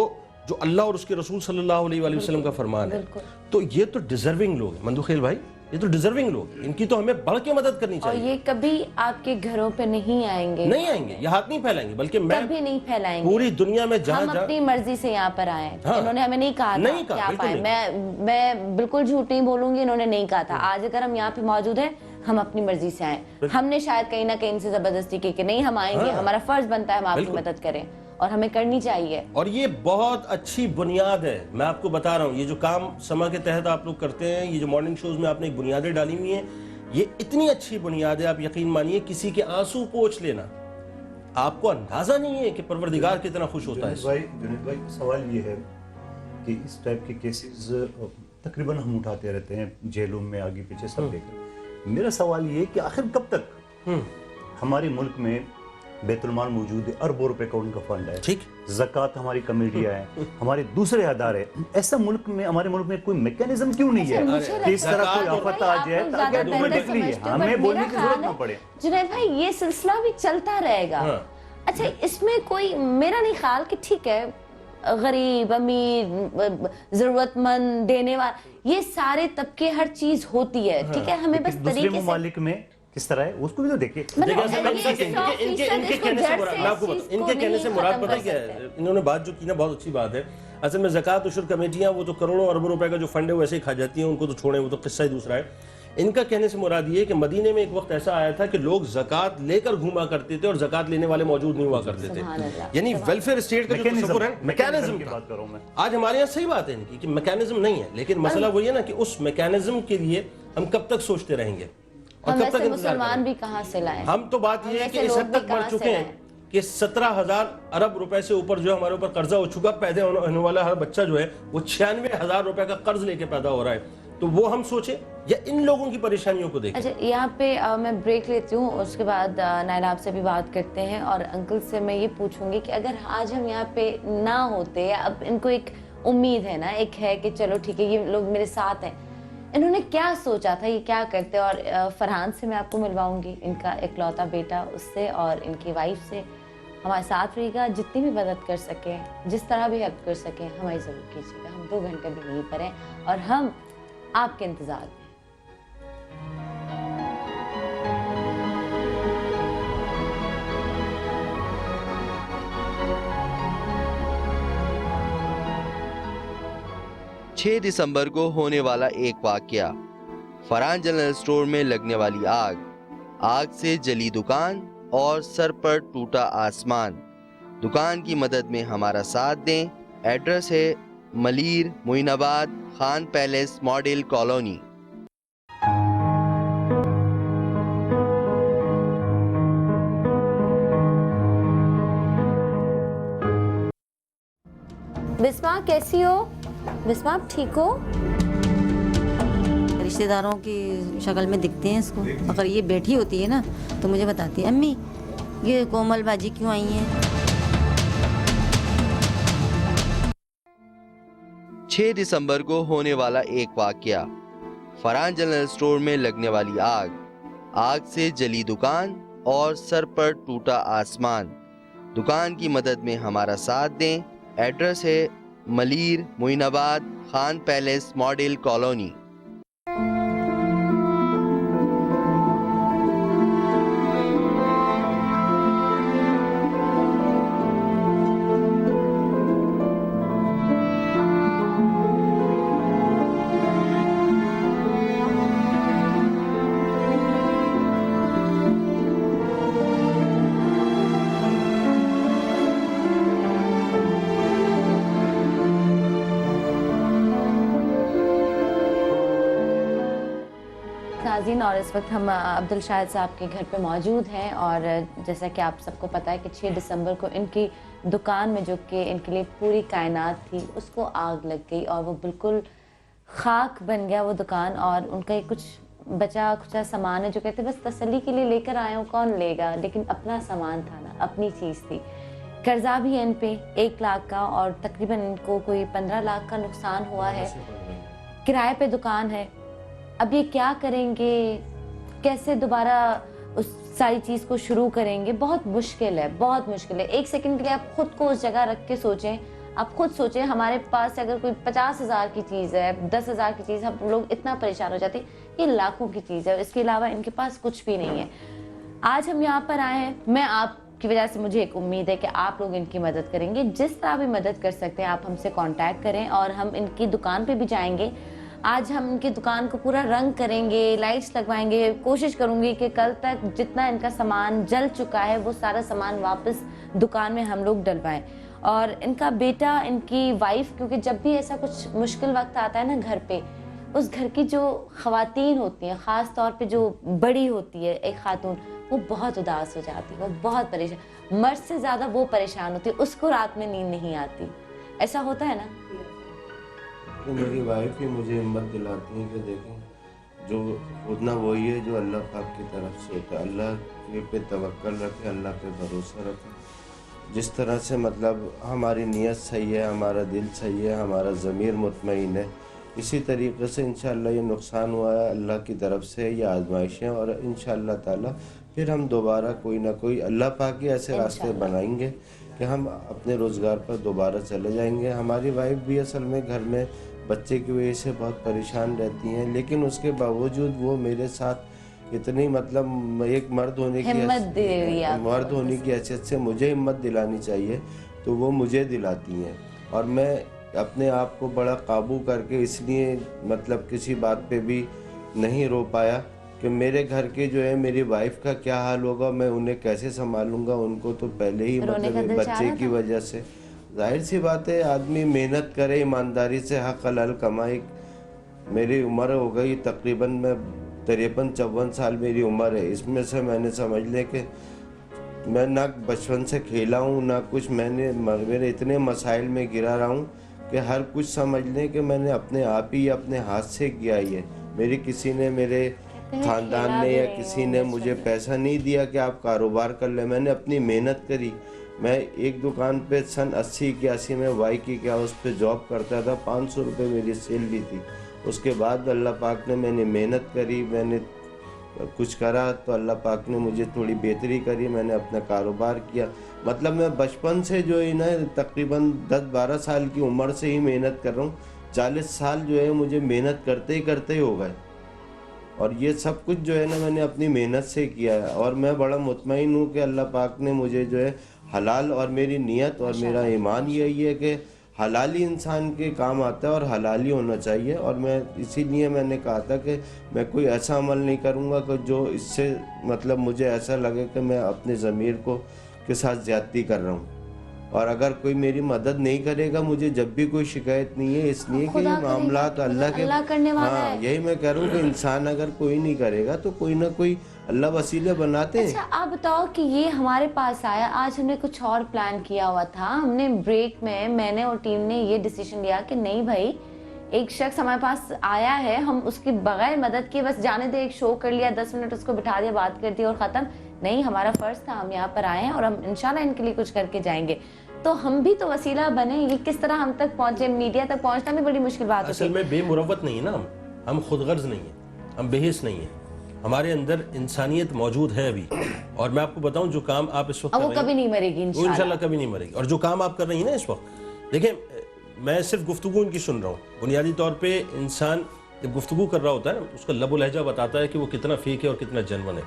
अल्लाह और उसके रसूल सल्लल्लाहु अलैहि वसल्लम का फरमान है। तो ये तो डिजर्विंग लोग हैं मंदुखेल भाई, ये तो डिजर्विंग लोग हैं। इनकी तो हमें बढ़ के मदद करनी चाहिए। और ये कभी आपके घरों पे नहीं आएंगे, नहीं आएंगे, ये हाथ नहीं फैलाएंगे, बल्कि मैं कभी नहीं फैलाएंगे। पूरी दुनिया में हम अपनी मर्जी से यहाँ पर आए। हाँ, इन्होंने हमें नहीं कहा था कि आप आए। मैं बिल्कुल झूठ नहीं बोलूंगी, इन्होंने नहीं कहा था। आज अगर हम यहाँ पे मौजूद हैं, हम अपनी मर्जी से आए। हमने शायद कहीं ना कहीं इनसे जबरदस्ती की कि नहीं हम आएंगे, हमारा फर्ज बनता है हम आपकी मदद करें, और हमें करनी चाहिए। और ये बहुत अच्छी बुनियाद है। मैं आपको बता रहा हूँ, ये जो काम समा के तहत आप लोग करते हैं, ये जो मॉर्निंग शोज में आपने एक बुनियादें डाली हुई हैं, ये इतनी अच्छी बुनियाद है। आप यकीन मानिए, किसी के आंसू पोंछ लेना, आपको अंदाजा नहीं है कि परवरदिगार कितना खुश होता है। जुनैद भाई, सवाल ये है कि इस टाइप के केसेस तकरीबन हम उठाते रहते हैं, जेलों में आगे पीछे सब देखते। मेरा सवाल ये है कि आखिर कब तक हमारे मुल्क में बैतुलमाल मौजूद है, अरबों रुपए का उनका फंड है, ठीक, ज़कात हमारी कमेटियां हैं, हमारे दूसरे अदारे, ऐसा मुल्क में, हमारे मुल्क में कोई मैकेनिज्म क्यों नहीं है कि इस तरह कोई आफत आ जाए ताकि ऑटोमेटिकली हमें बोलने की जरूरत ना पड़े। जुनैद भाई, ये सिलसिला भी चलता रहेगा। अच्छा, इसमें कोई, मेरा नहीं ख्याल कि ठीक है, गरीब अमीर जरूरतमंद देने वाला, ये सारे तबके, हर चीज होती है, ठीक है, हमें बस तरीके से ममालिक में किस तरह है उसको भी तो देखिए। इनके कहने से मुराद पता क्या है? इन्होंने बात जो की ना, बहुत अच्छी बात है। असल में ज़कात उशर कमेटियाँ वो तो करोड़ों अरबों रुपए का जो फंड है वैसे ही खा जाती हैं, उनको तो छोड़ें, वो तो किस्सा ही दूसरा है। इनका कहने से मुराद ये है कि मदीने में एक वक्त ऐसा आया था कि लोग ज़कात लेकर घूमा करते थे और ज़कात लेने वाले मौजूद नहीं हुआ करते थे। यानी वेलफेयर स्टेट का जो तस्वुर है, मैकेनिज्म की बात कर रहा हूं मैं। आज हमारे यहाँ सही बात है इनकी कि मैकेनिज्म नहीं है, लेकिन मसला वही है ना कि उस मैकेनिज्म के लिए हम कब तक सोचते रहेंगे और कब तक मुसलमान भी कहाँ से लाए? हम तो बात ये है कि इस हद तक बढ़ चुके हैं कि 17,000 अरब रुपए से ऊपर जो हमारे ऊपर कर्जा हो चुका। पैदा होने वाला हर बच्चा जो है वो 96,000 रुपए का कर्ज लेके पैदा हो रहा है। तो वो हम सोचे या इन लोगों की परेशानियों को देखें। अच्छा, यहाँ पे मैं ब्रेक लेती हूँ, उसके बाद नायला आपसे भी बात करते हैं। और अंकल से मैं ये पूछूंगी कि अगर आज हम यहाँ पे ना होते, अब इनको एक उम्मीद है ना, एक है कि चलो ठीक है ये लोग मेरे साथ हैं, इन्होंने क्या सोचा था, ये क्या करते? और फरहान से मैं आपको मिलवाऊंगी, इनका इकलौता बेटा, उससे और इनकी वाइफ से। हमारे साथ रहिएगा, जितनी भी मदद कर सकें, जिस तरह भी हेल्प कर सकें, हमारी ज़रूर कीजिएगा। हम 2 घंटे भी यहीं पर हैं और हम आपके इंतजार में। छह दिसंबर को होने वाला एक वाकया, फरहान जनरल स्टोर में लगने वाली आग, आग से जली दुकान और सर पर टूटा आसमान। दुकान की मदद में हमारा साथ दें। एड्रेस है Malir, Moinabad, Khan Palace Model Colony. Bisma, कैसी हो? बिस्मा, आप ठीक हो? रिश्तेदारों की शक्ल में दिखते हैं इसको। अगर ये बैठी होती है ना तो मुझे बताती है, अम्मी ये कोमल बाजी क्यों आई हैं? 6 दिसंबर को होने वाला एक वाकया, फरहान जनरल स्टोर में लगने वाली आग, आग से जली दुकान और सर पर टूटा आसमान। दुकान की मदद में हमारा साथ दें। एड्रेस है Malir, Moinabad, Khan Palace Model colony. नाज़रीन, और इस वक्त हम अब्दुल शाहिद साहब के घर पे मौजूद हैं। और जैसा कि आप सबको पता है कि 6 दिसंबर को इनकी दुकान में, जो कि इनके लिए पूरी कायनात थी, उसको आग लग गई और वो बिल्कुल खाक बन गया वो दुकान। और उनका एक कुछ बचा खुचा सामान है जो कहते बस तसल्ली के लिए लेकर आए हूँ, कौन लेगा, लेकिन अपना सामान था ना, अपनी चीज़ थी। कर्जा भी है इन पे 1 लाख का, और तकरीबन इनको कोई 15 लाख का नुकसान हुआ है। किराए पे दुकान है। अब ये क्या करेंगे, कैसे दोबारा उस सारी चीज़ को शुरू करेंगे, बहुत मुश्किल है, बहुत मुश्किल है। 1 सेकंड के लिए आप खुद को उस जगह रख के सोचें। आप खुद सोचें, हमारे पास अगर कोई 50,000 की चीज़ है, 10,000 की चीज़, हम लोग इतना परेशान हो जाते हैं। ये लाखों की चीज़ है, इसके अलावा इनके पास कुछ भी नहीं है। आज हम यहाँ पर आए हैं, मैं आपकी वजह से, मुझे एक उम्मीद है कि आप लोग इनकी मदद करेंगे। जिस तरह भी मदद कर सकते हैं आप हमसे कांटेक्ट करें, और हम इनकी दुकान पे भी जाएंगे। आज हम इनकी दुकान को पूरा रंग करेंगे, लाइट्स लगवाएंगे। कोशिश करूंगी कि कल तक जितना इनका सामान जल चुका है वो सारा सामान वापस दुकान में हम लोग डलवाएं। और इनका बेटा, इनकी वाइफ, क्योंकि जब भी ऐसा कुछ मुश्किल वक्त आता है ना घर पे, उस घर की जो ख़वातीन होती हैं, ख़ास तौर पे जो बड़ी होती है एक खातून, वो बहुत उदास हो जाती है, वो बहुत परेशान, मर्द से ज़्यादा वो परेशान होती है, उसको रात में नींद नहीं आती। ऐसा होता है ना? तो मेरी वाइफ ही मुझे हिम्मत दिलाती है कि देखें, जो होना वही है जो अल्लाह पाक की तरफ से होता है। अल्लाह के पे तवक्कल रखें, अल्लाह पे भरोसा रखें। जिस तरह से मतलब हमारी नीयत सही है, हमारा दिल सही है, हमारा ज़मीर मुतमईन है, इसी तरीके से इंशाअल्लाह ये नुकसान हुआ है अल्लाह की तरफ से, ये आजमाइशें, और इंशाअल्लाह ताला फिर हम दोबारा कोई ना कोई अल्लाह पाक के ऐसे रास्ते बनाएंगे कि हम अपने रोज़गार पर दोबारा चले जाएंगे। हमारी वाइफ भी असल में घर में बच्चे की वजह से बहुत परेशान रहती हैं, लेकिन उसके बावजूद वो मेरे साथ इतनी मतलब एक मर्द होने की हैसियत से मुझे हिम्मत दिलानी चाहिए, तो वो मुझे दिलाती हैं। और मैं अपने आप को बड़ा काबू करके इसलिए मतलब किसी बात पे भी नहीं रो पाया कि मेरे घर के जो है मेरी वाइफ का क्या हाल होगा, मैं उन्हें कैसे संभालूंगा। उनको तो पहले ही मतलब बच्चे की वजह से, जाहिर सी बात है, आदमी मेहनत करे, ईमानदारी से हक हलाल कमाए। मेरी उम्र हो गई तकरीबन, मैं 53-54 साल मेरी उम्र है। इसमें से मैंने समझ ले कि मैं ना बचपन से खेला हूँ ना कुछ, मेरे इतने मसाइल में गिरा रहा हूँ कि हर कुछ समझ लें कि मैंने अपने आप ही अपने हाथ से किया ही है। मेरी किसी ने, मेरे खानदान ने या किसी ने मुझे पैसा नहीं दिया कि आप कारोबार कर ले। मैंने अपनी मेहनत करी। मैं एक दुकान पे सन 80-81 में वाई की क्या उस पर जॉब करता था, 500 रुपये मेरी सैलरी थी। उसके बाद अल्लाह पाक ने, मैंने मेहनत करी, मैंने कुछ करा तो अल्लाह पाक ने मुझे थोड़ी बेहतरी करी, मैंने अपना कारोबार किया। मतलब मैं बचपन से जो है ना तकरीबन 10-12 साल की उम्र से ही मेहनत कर रहा हूँ। 40 साल जो है मुझे मेहनत करते ही हो गए, और ये सब कुछ जो है ना मैंने अपनी मेहनत से किया है। और मैं बड़ा मुतमईन हूँ कि अल्लाह पाक ने मुझे जो है हलाल, और मेरी नीयत और मेरा ईमान यही है कि हलाली इंसान के काम आता है और हलाली होना चाहिए। और मैं इसीलिए मैंने कहा था कि मैं कोई ऐसा अमल नहीं करूँगा कि जो इससे मतलब मुझे ऐसा लगे कि मैं अपने ज़मीर को के साथ ज़्यादती कर रहा हूँ। और अगर कोई मेरी मदद नहीं करेगा, मुझे जब भी कोई शिकायत नहीं है, इसलिए कि ये मामला तो अल्लाह के, हाँ यही मैं कह रहा हूँ कि इंसान अगर कोई नहीं करेगा तो कोई ना कोई अल्लाह वसीले बनाते हैं। अच्छा, आप बताओ कि ये हमारे पास आया, आज हमने कुछ और प्लान किया हुआ था। हमने ब्रेक में, मैंने और टीम ने ये डिसीजन लिया कि नहीं भाई, एक शख्स हमारे पास आया है, हम उसकी बगैर मदद के बस जाने दे, एक शो कर लिया, 10 मिनट उसको बिठा दिया, बात कर दी और ख़त्म। नहीं, हमारा फ़र्ज़ था, हम यहाँ पर आए हैं और हम इंशाल्लाह इनके लिए कुछ करके जाएंगे। तो हम भी तो वसीला बने। ये किस तरह हम तक पहुँचे, मीडिया तक पहुँचना भी बड़ी मुश्किल बात है। असल में बेमुरवत नहीं है ना, हम खुदगर्ज नहीं है, हम बेहिस नहीं है, हमारे अंदर इंसानियत मौजूद है अभी। और मैं आपको बताऊं, जो काम आप इस वक्त वो कभी नहीं मरेगी इंशाल्लाह, वो इंशाल्लाह कभी नहीं मरेगी। और जो काम आप कर रही हैं ना इस वक्त, देखें, मैं सिर्फ गुफ्तगू इनकी सुन रहा हूँ। बुनियादी तौर पे इंसान जब गुफ्तगू कर रहा होता है ना, उसका लबो लहजा बताता है कि वो कितना फेक है और कितना जनवन है।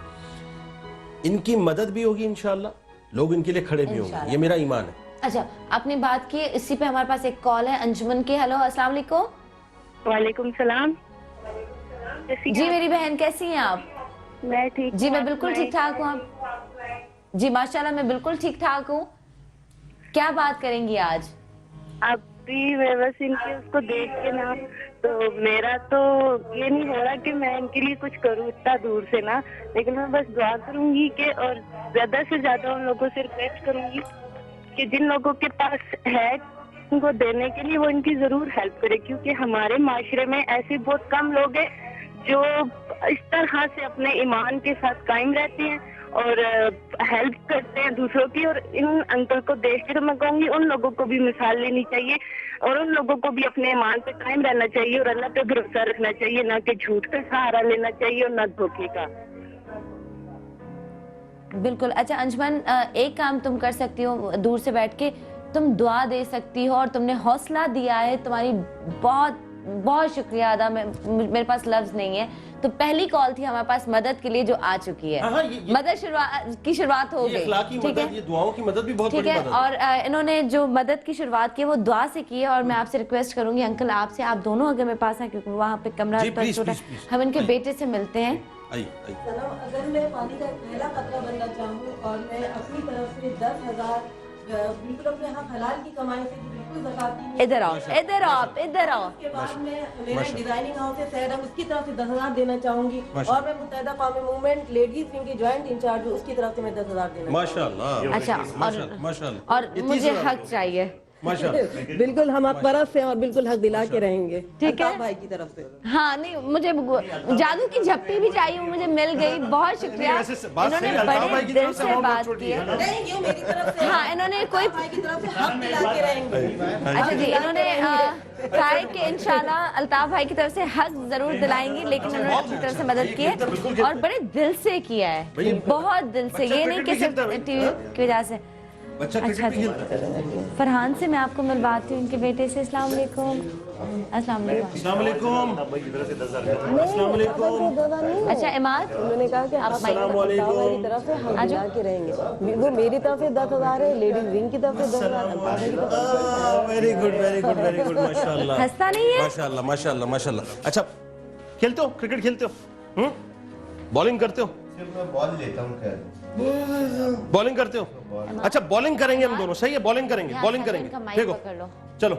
इनकी मदद भी होगी इंशाल्लाह, लोग इनके लिए खड़े भी होंगे, ये मेरा ईमान है। अच्छा, आपने बात की, इसी पे हमारे पास एक कॉल है अंजुमन की। हेलो, अस्सलाम वालेकुम। वालेकुम सलाम। जी मेरी बहन, कैसी हैं आप? मैं ठीक। जी मैं बिल्कुल ठीक ठाक हूँ। आप? जी माशाल्लाह, मैं बिल्कुल ठीक ठाक हूँ। क्या बात करेंगी आज? अभी मैं बस इनके उसको देख के ना तो मेरा तो ये नहीं हो रहा कि मैं इनके लिए कुछ करूँ इतना दूर से ना, लेकिन मैं बस दुआ करूंगी कि और ज्यादा से ज्यादा उन लोगों से रिक्वेस्ट करूंगी कि जिन लोगों के पास है उनको देने के लिए वो इनकी जरूर हेल्प करे, क्योंकि हमारे माशरे में ऐसे बहुत कम लोग हैं जो इस तरह से अपने ईमान के साथ कायम रहते हैं और हेल्प करते हैं दूसरों की। और इन अंकल को देख के तो मैं कहूँगी उन लोगों को भी मिसाल लेनी चाहिए और उन लोगों को भी अपने ईमान पे कायम रहना चाहिए और अल्लाह पे भरोसा रखना चाहिए, ना कि झूठ का सहारा लेना चाहिए और ना धोखे का। बिल्कुल। अच्छा अंजुमन, एक काम तुम कर सकती हो, दूर से बैठ के तुम दुआ दे सकती हो और तुमने हौसला दिया है, तुम्हारी बहुत बहुत शुक्रिया अदा। मेरे पास लफ्ज नहीं है। तो पहली कॉल थी हमारे पास मदद के लिए जो आ चुकी है। मदद की शुरुआत हो गई, ठीक है, ये दुआओं की मदद भी बहुत ठीक है। और इन्होंने जो मदद की शुरुआत की है वो दुआ से की है। और मैं आपसे रिक्वेस्ट करूंगी अंकल, आपसे, आप दोनों अगर मेरे पास आए, क्योंकि वहाँ पे कमरा छोटा, हम इनके बेटे से मिलते हैं। सनम, अगर मैं पानी का पहला कतरा बनना चाहूँ और मैं अपनी तरफ से 10,000 बिल्कुल अपने हाथ हलाल की कमाई से बिल्कुल ज़कात नहीं, इधर आओ, इधर आओ, इधर आओ। उसके बाद मैं मेरा डिजाइनिंग हाउस है शहर, उसकी तरफ से 10,000 देना चाहूंगी और मैं मुत्तहिदा कौमी मूवमेंट लेडीज विंग की ज्वाइंट इंचार्ज हूँ, उसकी तरफ से मैं 10,000 देना। माशाल्लाह। अच्छा, और मुझे हक चाहिए। बिल्कुल हम आप परस से और बिल्कुल हक दिला के रहेंगे, ठीक है भाई की तरफ से। हाँ नहीं, मुझे जादू की झप्पी भी चाहिए, मुझे मिल गई। बहुत शुक्रिया, इन्होंने बड़े दिल से बात की है। हाँ, इन्होंने कोई भाई की तरफ से हक दिला के रहेंगे। अच्छा जी, इन्होंने कहा है कि इंशाल्लाह अल्ताफ भाई की तरफ से हक जरूर दिलाएंगी, लेकिन उन्होंने अपनी तरफ से मदद की है और बड़े दिल से किया है, बहुत दिल से। ये नहीं कि सिर्फ टीवी की वजह से। अच्छा जी, फरहान से मैं आपको मिलवाती हूँ, इनके बेटे से। अस्सलाम वालेकुम। अस्सलाम वालेकुम। अच्छा इमाद, उन्होंने कहा कि आप की तरफ से हम दिला के रहेंगे। वो मेरी तरफ से 10,000 है, लेडीज विंग की तरफ से 10,000। Very good, very good, very good, माशाल्लाह। हंसता नहीं है? माशाल्लाह, माशाल्लाह, माशाल्लाह। अच्छा, खेलते हो क्रिकेट? खेलते हो? बॉलिंग करते हो? मैं बॉल लेता हूँ, खैर बॉलिंग करते हो? अच्छा, बॉलिंग करेंगे हम दोनों, सही है, बॉलिंग करेंगे, बॉलिंग करेंगे। देखो, चलो,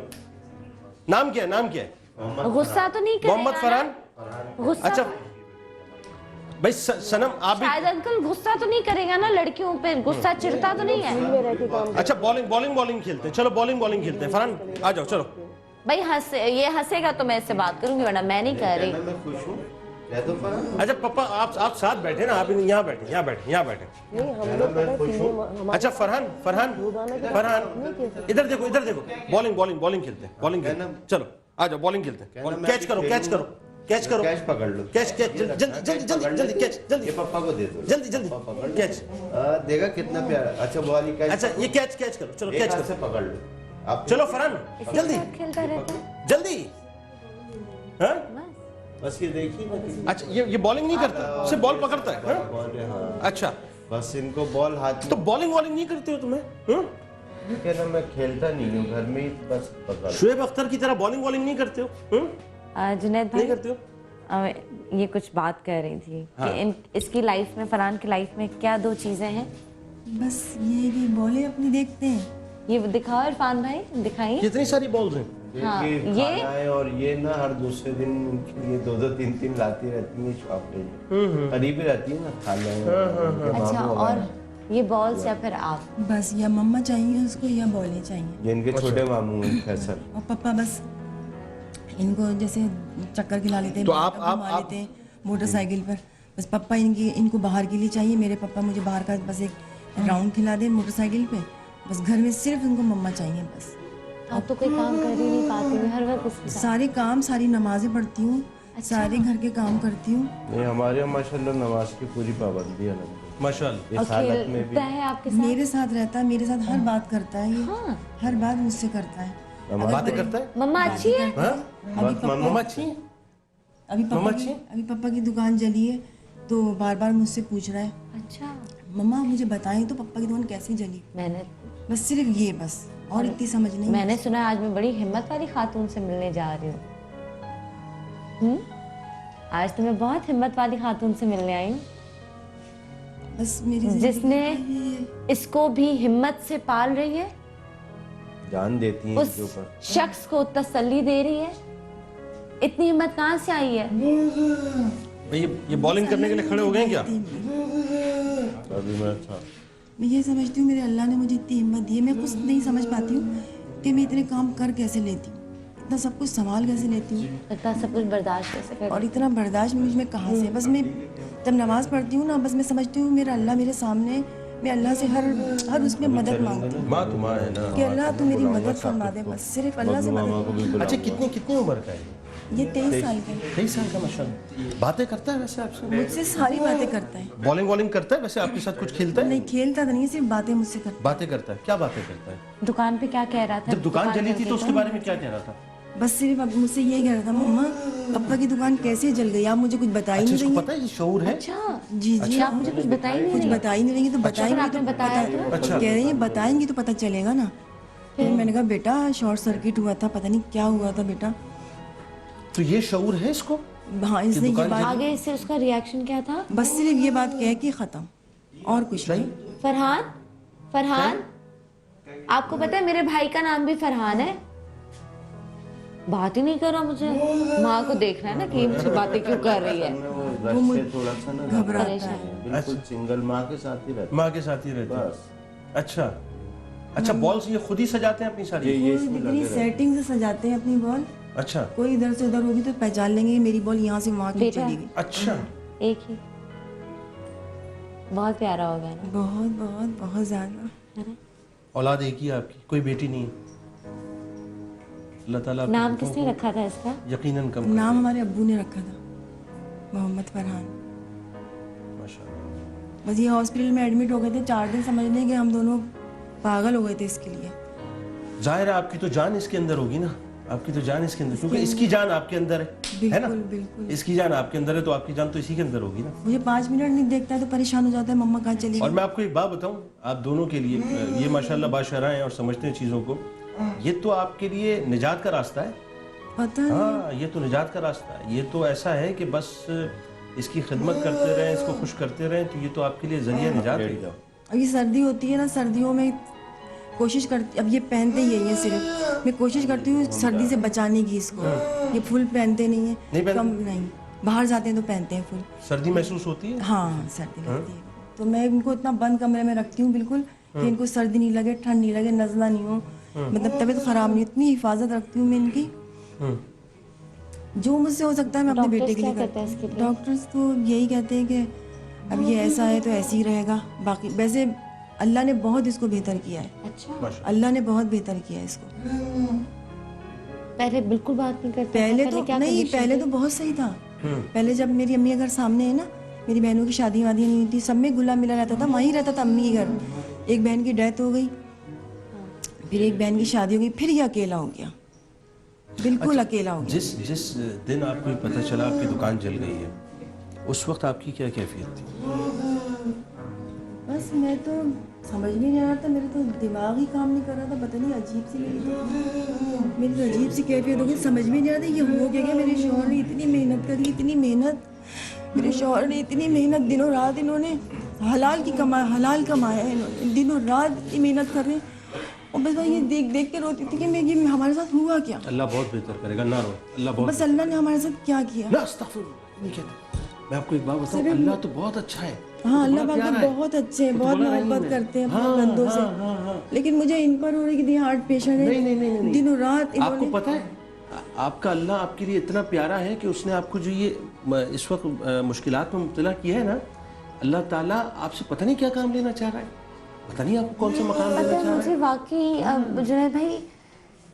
नाम क्या है? नाम क्या है? गुस्सा तो नहीं करेगा मोहम्मद फरहान। गुस्सा? अच्छा भाई सनम, आप भी शायद अंकल गुस्सा तो नहीं करेगा ना लड़कियों पे, गुस्सा चिढ़ता तो नहीं है। अच्छा, बॉलिंग खेलते हैं। चलो बॉलिंग खेलते हैं। फरहान आ जाओ, चलो। भाई ये हंसेगा तो मैं इससे बात करूंगी, वरना मैं नहीं कर रही। मैं खुश हूँ। अच्छा पापा, आप साथ बैठे ना, आप यहाँ बैठे, यहाँ बैठे। नहीं, हम लोग पता है टीम अच्छा फरहान इधर देखो, बॉलिंग खेलते हैं, बॉलिंग खेलते हैं। चलो आ जाओ, बॉलिंग खेलते हैं। कैच करो, कैच पकड़ लो, कैच जल्दी कैच, जल्दी पापा को दे दो, जल्दी कैच। देगा कितना प्यारा। अच्छा बॉल, अच्छा ये कैच करो, चलो कैच से पकड़ लो आप। चलो फरहान, जल्दी खेलता रहता है। जल्दी। हाँ, बस ये देखिए ना। अच्छा ये बॉलिंग नहीं करता, सिर्फ बॉल पकड़ता है। हाँ, अच्छा, बस इनको बॉल हाथ तो बॉलिंग नहीं करते हो तुम्हें? कहना मैं खेलता नहीं हूँ, घर में ही बस पकड़। शुएब अख्तर की तरह बॉलिंग नहीं करते हो? जुनैद भाई, नहीं करते हो? ये कुछ बात कह रही थी कि इसकी लाइफ में, फरहान की लाइफ में क्या दो चीजें हैं? बस ये कि बॉलें अपनी देखते हैं। ये दिखाओ इरफान भाई, दिखाइए। कितनी सारी बॉल्स हैं? हाँ, ये खाना है और ये ना हर दूसरे दिन उनके लिए 2-2 3-3 लाती रहती है शॉप पे, करीबी रहती है ना, खा लेंगे। अच्छा, और ये बॉल्स या फिर आप? बस या मम्मा चाहिए उसको या बॉलें चाहिए। ये इनके छोटे मामू हैं फैसल, और पापा बस इनको जैसे चक्कर खिला लेते हैं, तो आप लेते हैं मोटरसाइकिल पर। बस पापा इनको बाहर के लिए चाहिए, मेरे पापा मुझे बाहर का बस एक राउंड खिला दें मोटरसाइकिल पे। बस घर में सिर्फ इनको मम्मा चाहिए बस। आप तो कोई काम कर ही नहीं पाती हैं, हर वक्त सारे काम, सारी नमाजें पढ़ती हूँ, सारे घर के काम करती हूँ। नहीं हमारे माशाल्लाह नमाज की पूरी पाबंदी है माशाल्लाह। इस हालत में भी है आपके साथ? मेरे साथ रहता है, मेरे साथ हर बात करता है ये। हाँ। हर बात मुझसे करता है। बातें करता है? मम्मा अच्छी है? मम्मा अच्छी है? अभी पापा की दुकान जली है तो बार बार मुझसे पूछ रहा है, अच्छा मम्मा मुझे बताएं तो पापा की दुकान कैसे जली। मैंने बस सिर्फ ये, बस और इतनी समझ नहीं। मैंने सुना आज मैं बड़ी हिम्मत वाली खातून से मिलने जा रही हूँ। आज तो मैं बहुत हिम्मत वाली खातून से मिलने आई हूँ, बस मेरी जिसने इसको भी हिम्मत से पाल रही है, जान देती है उस शख्स को तसल्ली दे रही है इतनी हिम्मत कहाँ से आई है? ये बॉलिंग करने के लिए खड़े हो गए हैं क्या? मैं ये समझती हूँ मेरे अल्लाह ने मुझे इतनी हिम्मत दी है, मैं कुछ नहीं समझ पाती हूँ कि मैं इतने काम कर कैसे लेती हूँ, इतना सब कुछ संभाल कैसे लेती हूँ, इतना सब कुछ बर्दाश्त कैसे कर? और इतना बर्दाश्त मुझ में कहाँ से। बस मैं जब नमाज पढ़ती हूँ ना, बस मैं समझती हूँ मेरा अल्लाह मेरे सामने, मैं अल्लाह से हर उसमें मदद मांगती हूँ माँ तो माँ है ना। कि अल्लाह तू मेरी मदद फरमा दे, बस सिर्फ अल्लाह से मदद। अच्छा कितनी उम्र का है? ये 23 साल का है। 23 साल का माशाल्लाह। बातें करता है वैसे आपसे? मुझसे सारी बातें करता है। बॉलिंग करता है वैसे आपके साथ? कुछ खेलता है? नहीं खेलता तो नहीं, सिर्फ बातें मुझसे करता बातें करता है। क्या बातें करता है? दुकान पे क्या कह रहा था? जब दुकान जली थी तो उसके बारे में क्या कह रहा था? है। बस सिर्फ अब मुझसे यही कह रहा था, मम्मा पापा की दुकान कैसे जल गई, आप मुझे कुछ बता ही अच्छा नहीं इसको रही पता है ये शऊर है? अच्छा जी जी, आप मुझे कुछ बताई नहीं कुछ रही? बता ही नहीं रही तो बताएंगे आपने बताया तो? कह रही है बताएंगी तो पता चलेगा ना। फिर मैंने कहा बेटा शॉर्ट सर्किट हुआ था, पता नहीं क्या हुआ था बेटा। तो ये शऊर है इसको? हाँ इसने ये बात, आगे से उसका रिएक्शन क्या था? बस सिर्फ ये बात कह के खत्म, और कुछ नहीं। फरहान, आपको पता है मेरे भाई का नाम भी फरहान है? बात ही नहीं कर रहा मुझे। माँ को देखना है ना कि मुझे बातें क्यों कर रही है। वो मुझे थोड़ा सा ना घबराता है। बिल्कुल सिंगल माँ के साथ ही रहता माँ के साथ ही रहते हैं। बस अच्छा बॉल्स ये खुद ही सजाते हैं अपनी सारी? ये इसमें इतनी सेटिंग से सजाते हैं अपनी बॉल, अच्छा कोई इधर से उधर होगी तो पहचान लेंगे मेरी बॉल यहाँ से वहाँ क्यों बेटा। चली गई। अच्छा एक ही बहुत प्यारा हो गया ना? बहुत बहुत बहुत ज्यादा। औलाद एक ही है आपकी, कोई बेटी नहीं है? अल्लाह ताला आपकी नाम बेटों किसने को रखा था इसका? यकीनन कम नाम हमारे अब्बू ने रखा था, मोहम्मद फरहान। माशाल्लाह। बस ये हॉस्पिटल में एडमिट हो गए थे 4 दिन, समझ लें कि हम दोनों पागल हो गए थे इसके लिए। जाहिर है आपकी तो जान इसके अंदर होगी ना, आपकी तो जान इसके अंदर, क्योंकि इसकी जान आपके अंदर है ना? बिल्कुल बिल्कुल। इसकी जान आपके अंदर है तो आपकी जान तो इसी के अंदर होगी ना। मुझे 5 मिनट नहीं देखता है तो परेशान हो जाता है, मम्मा कहाँ चली और गई। मैं आपको एक बात बताऊं, आप दोनों के लिए ये माशाल्लाह बाशरा हैं और समझते हैं चीज़ों को, ये तो आपके लिए निजात का रास्ता है। पता है हाँ ये तो निजात का रास्ता है। ये तो ऐसा है कि बस इसकी खिदमत करते रहें, इसको खुश करते रहें, तो ये तो आपके लिए जरिया निजात है। अब ये सर्दी होती है ना, सर्दियों में कोशिश करती, अब ये पहनते यही है सिर्फ, मैं कोशिश करती हूँ सर्दी से बचाने की इसको। ये फुल पहनते नहीं है, नहीं पहनते? कम नहीं, बाहर जाते हैं तो पहनते हैं फुल। सर्दी महसूस होती है? हाँ सर्दी लगती है, तो मैं इनको इतना बंद कमरे में रखती हूँ बिल्कुल कि इनको सर्दी नहीं लगे, ठंड नहीं लगे, नज़ला नहीं हो, मतलब तबीयत खराब नहीं, इतनी हिफाजत रखती हूँ मैं इनकी। जो मुझसे हो सकता है मैं अपने बेटे के लिए करती हूँ। डॉक्टर्स तो यही कहते हैं कि अब ये ऐसा है तो ऐसे ही रहेगा, बाकी वैसे अल्लाह ने बहुत इसको बेहतर किया है। अच्छा अल्लाह ने बहुत बेहतर किया है इसको। पहले बिल्कुल बात नहीं करते? पहले तो क्या नहीं, condition पहले थी? तो बहुत सही था। पहले जब मेरी अम्मी अगर सामने है ना, मेरी बहनों की शादी वादी नहीं हुई थी, सब में घुला मिला रहता था, वहीं रहता था अम्मी के घर। एक बहन की डेथ हो गई, फिर एक बहन की शादी हो गई, फिर ये अकेला हो गया, बिल्कुल अकेला हो गया। जिस दिन आपको पता चला आपकी दुकान जल गई है, उस वक्त आपकी क्या कैफियत थी? बस मैं तो समझ नहीं आ रहा था, मेरे तो दिमाग ही काम नहीं कर रहा था, पता नहीं अजीब सी मेरी तो अजीब सी कैफियत हो गई, समझ में नहीं आ रहा था ये हो क्या। मेरे शौहर ने इतनी मेहनत करी, इतनी मेहनत, मेरे शौहर ने इतनी मेहनत, दिनों रात इन्होंने हलाल कमाया है इन्होंने, दिनों रात इतनी मेहनत कर रहे हैं, और बस ये देख के रोती थी कि मैं ये हमारे साथ हुआ क्या। अल्लाह बहुत बेहतर करेगा, ना रो, अल्लाह बहुत बस अल्लाह ने हमारे साथ क्या किया। ना अस्तगफुरुल्लाह नहीं कहते। मैं आपको एक बात बताऊं, अल्लाह तो बहुत अच्छा है। हाँ अल्लाह पाक तो बहुत अच्छे हैं, बहुत मोहब्बत करते हैं अपने बंदों से, लेकिन मुझे इन पर हो रही कि हार्ट पेशेंट है, नहीं। दिनों रात आपको पता है आपका अल्लाह आपके लिए इतना प्यारा है कि उसने आपको जो ये इस वक्त मुश्किलात में मुब्तला किया है ना, अल्लाह ताला आपसे पता नहीं क्या काम लेना चाह रहा है, पता नहीं आपको कौन सा मकाम देना चाह रहा है। मुझे वाकई जुनैद भाई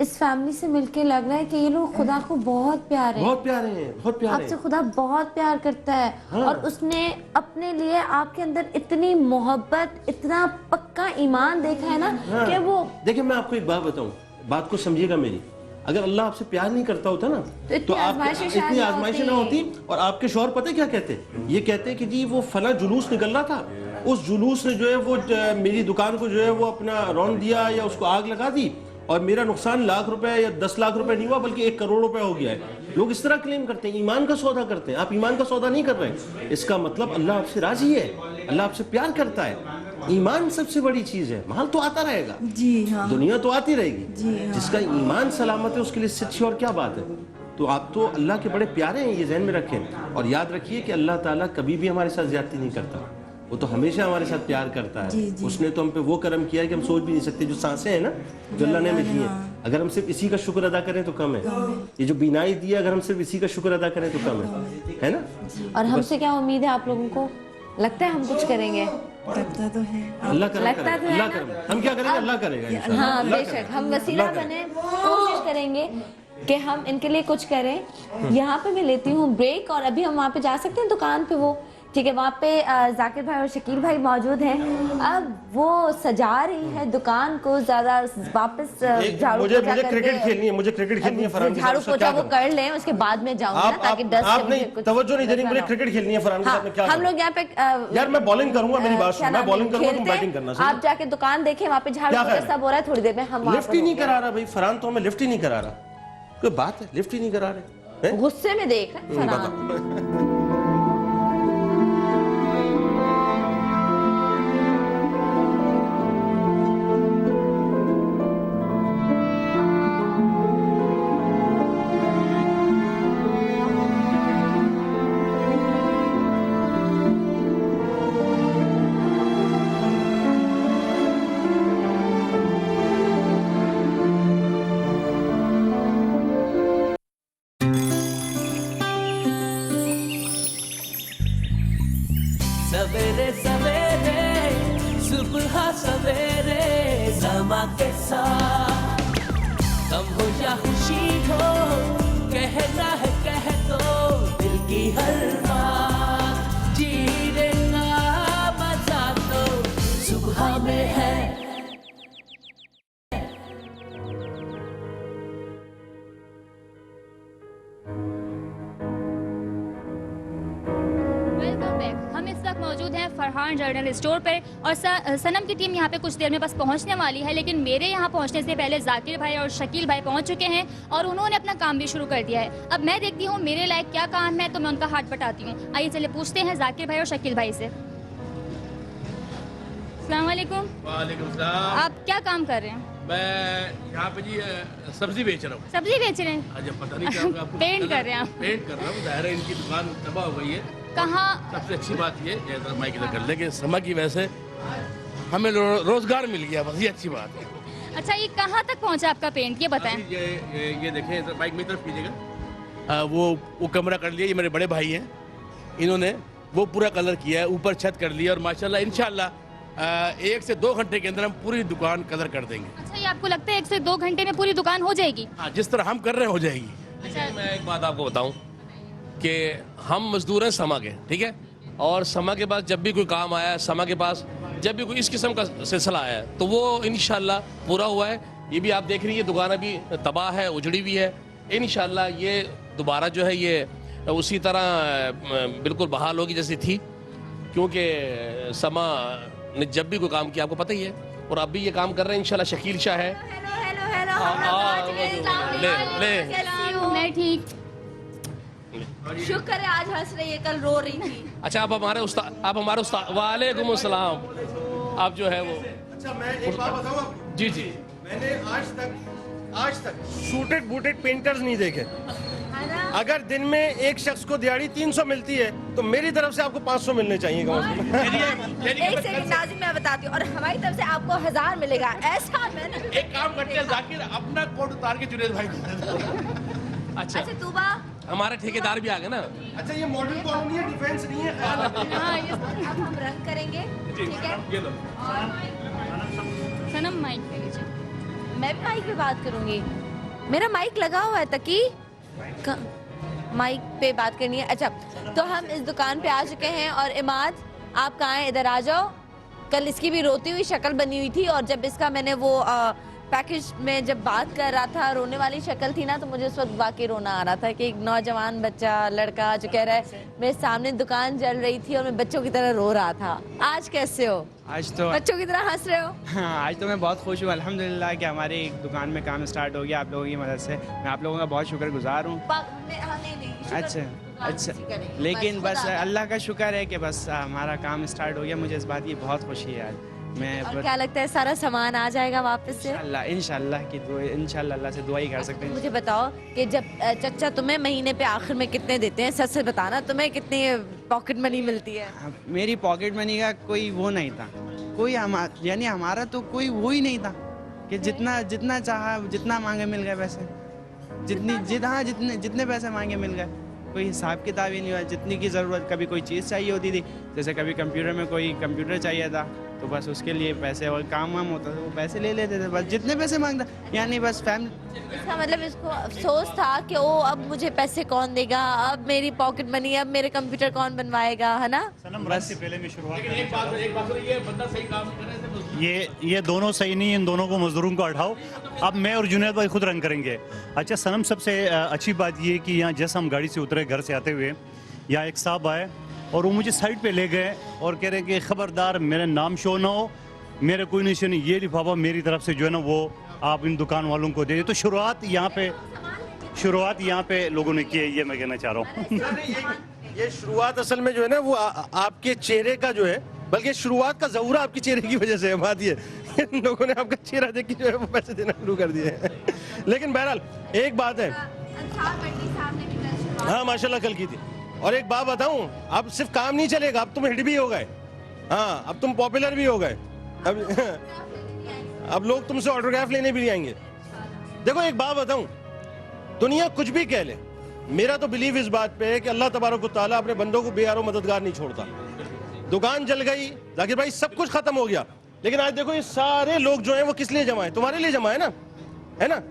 इस फैमिली से मिलके लग रहा है कि ये लोग खुदा को बहुत प्यारे हैं। बहुत प्यारे हैं, बहुत प्यारे आपसे खुदा बहुत प्यार करता है। हाँ। और उसने अपने लिए आपके अंदर इतनी मोहब्बत, इतना पक्का ईमान देखा है ना। हाँ। कि वो देखिए मैं आपको एक बात बताऊं, बात को समझिएगा मेरी, अगर अल्लाह आपसे प्यार नहीं करता होता ना तो आप इतनी आजमाइशें ना होती। और आपके शौहर पता है क्या कहते, ये कहते कि जी वो फला जुलूस निकल रहा था, उस जुलूस ने जो है वो मेरी दुकान को जो है वो अपना रौन दिया या उसको आग लगा दी, और मेरा नुकसान लाख रुपए या 10 लाख रुपए नहीं हुआ बल्कि 1 करोड़ रुपए हो गया है। लोग इस तरह क्लेम करते हैं, ईमान का सौदा करते हैं। आप ईमान का सौदा नहीं कर रहे, इसका मतलब अल्लाह आपसे राजी है, अल्लाह आपसे प्यार करता है। ईमान सबसे बड़ी चीज है, माल तो आता रहेगा जी हाँ, दुनिया तो आती रहेगी, जी हाँ। जिसका ईमान सलामत है उसके लिए इससे अच्छी और क्या बात है। तो आप तो अल्लाह के बड़े प्यारे हैं, ये जहन में रखें। और याद रखिए कि अल्लाह ताला कभी भी हमारे साथ ज्यादती नहीं करता, वो तो हमेशा हमारे साथ प्यार करता है। उसने तो हम पे वो करम किया है कि हम सोच भी नहीं सकते। जो सांसें हैं ना जो अल्लाह ने हमें दी हैं, अगर हम सिर्फ इसी का शुक्र अदा करें तो कम है। ये जो बीनाई दी है, अगर हम सिर्फ इसी का शुक्र अदा करें तो कम है ना। और हमसे क्या उम्मीद है आप लोगों को? लगता है हम कुछ करेंगे? लगता तो है। अल्लाह करम लगता करेगा, तो है अल्लाह ना? करम। हम क्या करेंगे? अल्लाह करेगा इंशाअल्लाह। हाँ अल्लाह बेशक, करेगा। हम वसीला अल्लाह बने, कोशिश करेंगे कि हम इनके लिए कुछ करें। यहाँ पे मैं लेती हूँ ब्रेक और अभी हम वहाँ पे जा सकते हैं दुकान पे, वो ठीक है, वहाँ पे जाकिर भाई और शकील भाई मौजूद हैं। अब वो सजा रही है दुकान को, ज़्यादा वापस झाड़ू मुझे पोछा करके- क्रिकेट खेलनी है, मुझे क्रिकेट खेलनी है फरहान के साथ। झाड़ू उसका पोछा क्या वो करूं? कर लें, उसके बाद में जाऊँगा ताकि डस्ट आप नहीं तवज्जो नहीं दे रही, मुझे क्रिकेट खेलनी है फरहान के साथ। मैं क्या हम करूं? लोग यहाँ पे यार मैं बॉलिंग करूंगा, मेरी बात क्या सुन। मैं नाम बॉलिंग है, करूंगा, तुम खेलते हैं। बैटिंग करना। सही? आप जाके दुकान देखें, वहाँ पे झाड़ू क्या पोछा है? सब हो रहा है, थोड़ी देर में हम वहाँ लिफ्ट पर ही नहीं होंगे। करा रहा भाई फरहान, तो हमें लिफ्ट ही नहीं करा रहा। कोई बात है, लिफ्ट ही नहीं करा रहे। गुस्से में देख रहे हैं फरहान। सवेरे सवेरे सुबह सवेरे समा के साथ, गम हो या खुशी हो, कहना है कह दो दिल की हर बात। जीने का मजा तो सुबह में है। Welcome back. हम इस वक्त मौजूद हैं फरहान जनरल स्टोर पर और सनम की टीम यहाँ पे कुछ देर में बस पहुँचने वाली है, लेकिन मेरे यहाँ पहुँचने से पहले जाकिर भाई और शकील भाई पहुँच चुके हैं और उन्होंने अपना काम भी शुरू कर दिया है। अब मैं देखती हूँ मेरे लायक क्या काम है, तो मैं उनका हाथ बटाती हूँ। आइए चलिए पूछते हैं जाकिर भाई और शकील भाई से। अस्सलाम वालेकुम। वालेकुम सलाम। आप क्या काम कर रहे हैं? मैं यहाँ पे जी सब्जी बेच रहा हूँ। सब्जी बेच रहे हैं? आज पता नहीं क्या होगा आपको। पेंट कर रहे हैं आप? पेंट कर रहा हूँ, ज़ाहिर है इनकी दुकान तबाह हो गई है। कहाँ? सबसे अच्छी बात ये माइक इधर कर ले कि समा की वजह से हमें रोजगार मिल गया, बस ये अच्छी बात है। अच्छा, ये कहाँ तक पहुँचा आपका पेंट, ये बताएं। ये देखें, इधर माइक में तरफ कीजिएगा। वो कमरा कर लिया, ये मेरे बड़े भाई हैं, इन्होंने वो पूरा कलर किया है, ऊपर छत कर लिया और माशाल्लाह इंशाल्लाह 1 से 2 घंटे के अंदर हम पूरी दुकान कलर कर देंगे। अच्छा, ये आपको लगता है 1 से 2 घंटे में पूरी दुकान हो जाएगी? हाँ, जिस तरह हम कर रहे हैं हो जाएगी। अच्छा, मैं एक बात आपको बताऊं कि हम मजदूर हैं समा के, ठीक है, और समा के पास जब भी कोई काम आया है, समा के पास जब भी कोई इस किस्म का सिलसिला आया है तो वो इंशाल्लाह पूरा हुआ है। ये भी आप देख रही है दुकान अभी तबाह है, उजड़ी भी है, इंशाल्लाह ये दोबारा जो है ये उसी तरह बिल्कुल बहाल होगी जैसी थी, क्योंकि समा ने जब भी कोई काम किया आपको पता ही है, और अब भी ये काम कर रहे हैं इंशाल्लाह। शकील शाह है, ले मैं ठीक। शुक्र है आज हंस रही है, कल रो रही थी। अच्छा, आप हमारे उस्ताद वालेकुम अस्सलाम। आप जो है वो अच्छा, मैं एक बात बताऊं आपको? जी जी, मैंने आज तक सूटेड बूटेड पेंटर्स नहीं देखे। अगर दिन में एक शख्स को दिहाड़ी 300 मिलती है तो मेरी तरफ से आपको 500 मिलने चाहिए। एक सेकंड नाज़िम, मैं बताती हूँ, और हमारी तरफ से आपको 1000 मिलेगा। ऐसा मैंने एक काम करते हैं जाकिर, अपना कोट उतार के जुनेद भाई को। अच्छा, तूबा, हमारे ठेकेदार भी आ गए ना। अच्छा, ये मॉडल कॉलोनी है, डिफेंस नहीं है। अब हम रंग करेंगे, ठीक है? ये लो। सनम माइक पे लीजिए। मैं भी माइक पे बात करूंगी। मेरा माइक लगा हुआ है तकी, माइक पे बात करनी है। अच्छा, तो हम इस दुकान पे आ चुके हैं और इमाद आप कहाँ हैं? इधर आ जाओ। कल इसकी भी रोती हुई शक्ल बनी हुई थी, और जब इसका मैंने वो पैकेज में जब बात कर रहा था, रोने वाली शक्ल थी ना, तो मुझे उस वक्त वाकई रोना आ रहा था कि एक नौजवान बच्चा लड़का जो कह रहा है मेरे सामने दुकान जल रही थी और मैं बच्चों की तरह रो रहा था। आज कैसे हो? आज तो बच्चों की तरह हंस रहे हो? हाँ, आज तो मैं बहुत खुश हूँ अल्हम्दुलिल्लाह कि हमारी दुकान में काम स्टार्ट हो गया आप लोगों की मदद से। मैं आप लोगों का बहुत शुक्रगुजार हूँ। अच्छा, लेकिन बस अल्लाह का शुक्र है कि बस हमारा काम स्टार्ट हो गया। मुझे इस बात की बहुत खुशी है आज और क्या लगता है सारा सामान आ जाएगा वापस से? इंशाल्लाह की दुआ, इंशाल्लाह अल्लाह से दुआ ही कर सकते हैं। मुझे बताओ कि जब चचा तुम्हें महीने पे आखिर में कितने देते हैं, सच से बताना, तुम्हें कितनी पॉकेट मनी मिलती है? मेरी पॉकेट मनी का कोई वो नहीं था, कोई यानी हमारा तो कोई वो ही नहीं था कि जितना चाहा जितना मांगे मिल गए पैसे, जितने पैसे मांगे मिल गए, कोई हिसाब किताब ही नहीं हुआ। जितनी की ज़रूरत, कभी कोई चीज़ चाहिए होती थी, जैसे कभी कंप्यूटर में कोई कंप्यूटर चाहिए था तो बस उसके लिए पैसे, और काम वाम होता था वो पैसे ले लेते थे, बस जितने पैसे मांगता, यानी बस फैमिली। इसका मतलब इसको अफसोस था कि ओ अब मुझे पैसे कौन देगा, अब मेरी पॉकेट मनी, अब मेरे कंप्यूटर कौन बनवाएगा, है ना? बस पहले मैं शुरुआत ये दोनों सही नहीं, इन दोनों को मजदूरों को हटाओ। अब मैं और जुनैद भाई खुद रंग करेंगे। अच्छा सनम, सबसे अच्छी बात ये कि यहाँ जैसे हम गाड़ी से उतरे घर से आते हुए, यहाँ एक साहब आए और वो मुझे साइड पे ले गए और कह रहे कि खबरदार मेरा नाम शो ना हो, मेरे कोई निशान नहीं, ये लिफाफा मेरी तरफ से जो है ना वो आप इन दुकान वालों को दे। तो शुरुआत यहाँ पे लोगों ने की है, ये मैं कहना चाह रहा हूँ। ये शुरुआत असल में जो है ना वो आपके चेहरे का जो है, बल्कि शुरुआत का ज़रूर आपके चेहरे की वजह से है। बात ये इन लोगों ने आपका चेहरा देख के जो है वो पैसे देना शुरू कर दिए हैं। लेकिन बहरहाल एक बात है, हाँ माशाल्लाह कल की थी। और एक बात बताऊं, अब सिर्फ काम नहीं चलेगा, अब तुम हिट भी हो गए, हाँ अब तुम पॉपुलर भी हो गए, अब लोग तुमसे ऑटोग्राफ लेने भी आएंगे। देखो एक बात बताऊं, दुनिया कुछ भी कह ले, मेरा तो बिलीव इस बात पे है कि अल्लाह तबारक व तआला अपने बंदों को बेयारो मददगार नहीं छोड़ता। दुकान जल गई, जाकिर भाई सब कुछ खत्म हो गया, लेकिन आज देखो ये सारे लोग जो हैं वो किस लिए जमा है? तुम्हारे लिए जमा है ना, है ना?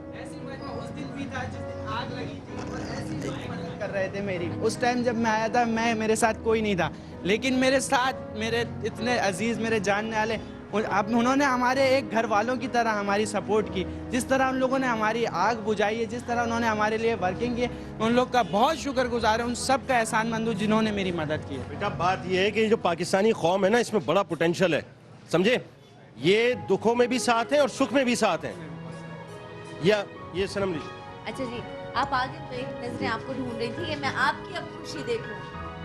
कर रहे थे मेरी, उस टाइम जब मैं आया था, मेरे साथ कोई नहीं था, लेकिन मेरे साथ मेरे इतने अजीज, मेरे जानने वाले, अब उन्होंने हमारे एक घर वालों की तरह हमारी सपोर्ट की। जिस तरह उन लोगों ने हमारी आग बुझाई है, जिस तरह उन्होंने हमारे लिए वर्किंग की, उन लोग का बहुत शुक्रगुजार है, उन सब का एहसानमंद हूँ जिन्होंने मेरी मदद की है। बेटा बात यह है कि जो पाकिस्तानी कौम है ना, इसमें बड़ा पोटेंशियल है, समझे? ये दुखों में भी साथ हैं और सुख में भी साथ हैं। या ये सनम जी, अच्छा जी, आप आगे तो एक नजरें आपको ढूंढ रही थी कि मैं आपकी अब खुशी देखूं।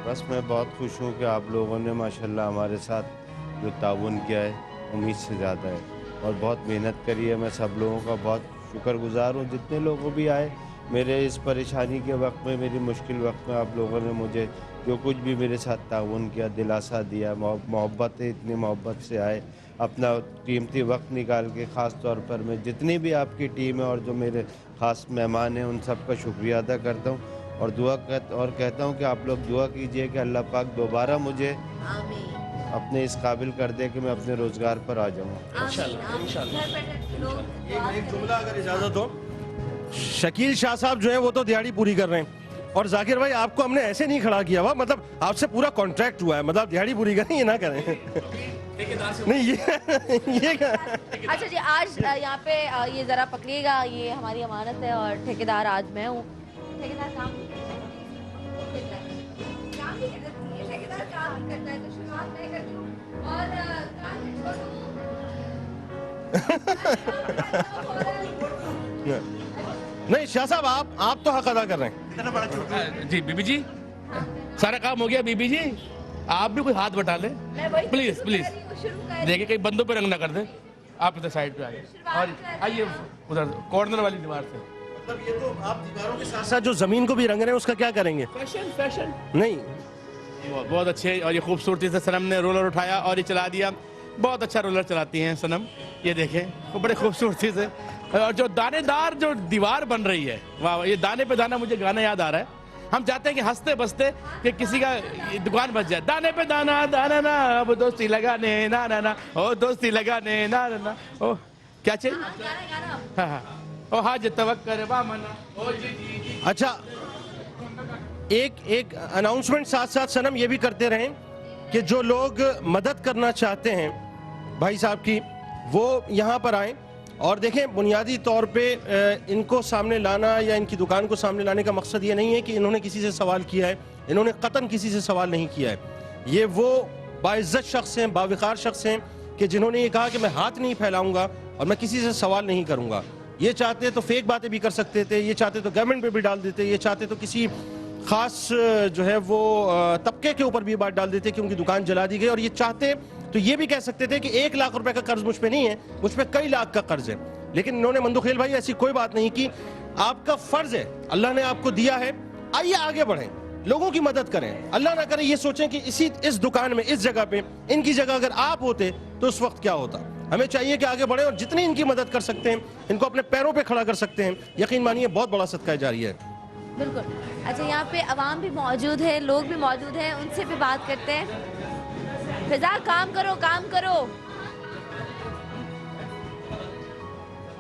बस मैं बहुत खुश हूँ कि आप लोगों ने माशाल्लाह हमारे साथ जो ताउन किया है उम्मीद से ज़्यादा है और बहुत मेहनत करी है। मैं सब लोगों का बहुत शुक्रगुजार हूँ, जितने लोग भी आए मेरे इस परेशानी के वक्त में, मेरी मुश्किल वक्त में आप लोगों ने मुझे जो कुछ भी मेरे साथ ताउन किया, दिलासा दिया, मोहब्बत है, इतनी मोहब्बत से आए, अपना कीमती वक्त निकाल के। ख़ास तौर पर मैं जितनी भी आपकी टीम है और जो मेरे ख़ास मेहमान हैं उन सब का शुक्रिया अदा करता हूँ और कहता हूँ कि आप लोग दुआ कीजिए कि अल्लाह पाक दोबारा मुझे अपने इस काबिल कर दे कि मैं अपने रोज़गार पर आ जाऊँ। एक जुमला अगर इजाज़त हो, शकील शाह साहब जो है वो तो दिहाड़ी पूरी कर रहे हैं, और जाकिर भाई आपको हमने ऐसे नहीं खड़ा किया हुआ, मतलब आपसे पूरा कॉन्ट्रैक्ट हुआ है, मतलब दिहाड़ी पूरी करें ये ना करें। नहीं ये अच्छा जी, आज यहाँ पे ये ज़रा पकड़िएगा, ये हमारी अमानत है और ठेकेदार आज मैं हूँ। ठेकेदार काम भी करता है, तो शुरुआत मैं करती हूँ और नहीं शाह साहब आप तो हक अदा कर रहे हैं। जी बीबी जी, सारा काम हो गया। बीबी जी आप भी कोई हाथ बटा ले प्लीज प्लीज, देखिए कहीं बंदों पे रंग ना कर दे। आप इधर साइड पे आइए और आइए उधर कॉर्नर वाली दीवार से। मतलब ये तो आप दीवारों के साथ साथ जो जमीन को भी रंग रहे हैं उसका क्या करेंगे? फैशन नहीं, बहुत अच्छे, और ये खूबसूरती से सनम ने रोलर उठाया और ये चला दिया। बहुत अच्छा रोलर चलाती हैं सनम, ये देखें वो बड़े खूबसूरती से। और जो दानेदार जो दीवार बन रही है, वाह, ये दाने पे दाना, मुझे गाना याद आ रहा है। हम चाहते हैं कि हंसते बसते कि किसी का दुकान बच जाए। दाने पे दाना, दाना ना, अब दोस्ती लगाने ना ना ना, ओ दोस्ती लगाने ना ना ना, ओ क्या चाहिए? हाँ हाँ, ओ हाज तवक्कर बामना, ओ जी जी। अच्छा, एक अनाउंसमेंट साथ साथ सनम ये भी करते रहें कि जो लोग मदद करना चाहते हैं भाई साहब की, वो यहाँ पर आएँ और देखें। बुनियादी तौर पे इनको सामने लाना या इनकी दुकान को सामने लाने का मकसद ये नहीं है कि इन्होंने किसी से सवाल किया है, इन्होंने कतन किसी से सवाल नहीं किया है। ये वो बाइज्जत शख्स हैं, बावकार शख्स हैं कि जिन्होंने ये कहा कि मैं हाथ नहीं फैलाऊंगा और मैं किसी से सवाल नहीं करूंगा। ये चाहते तो फेक बातें भी कर सकते थे, ये चाहते तो गवर्नमेंट पे भी डाल देते, ये चाहते तो किसी खास जो है वो तबके के ऊपर भी बात डाल देते कि उनकी दुकान जला दी गई, और ये चाहते तो ये भी कह सकते थे कि 1 लाख रुपए का कर्ज मुझ पे नहीं है, मुझ पे कई लाख का कर्ज है। लेकिन इन्होंने मंदुखेल भाई ऐसी कोई बात नहीं की। आपका फर्ज है, अल्लाह ने आपको दिया है, आइए आगे बढ़ें, लोगों की मदद करें। अल्लाह ना करे ये सोचें कि इस दुकान में, इस जगह पे, इनकी जगह अगर आप होते तो उस वक्त क्या होता। हमें चाहिए कि आगे बढ़े और जितनी इनकी मदद कर सकते हैं, इनको अपने पैरों पे खड़ा कर सकते हैं, यकीन मानिए बहुत बड़ा सदका जारिया है। बिल्कुल। अच्छा, यहाँ पे अवाम भी मौजूद है, लोग भी मौजूद हैं, उनसे भी बात करते हैं। फिजा, काम करो, काम करो।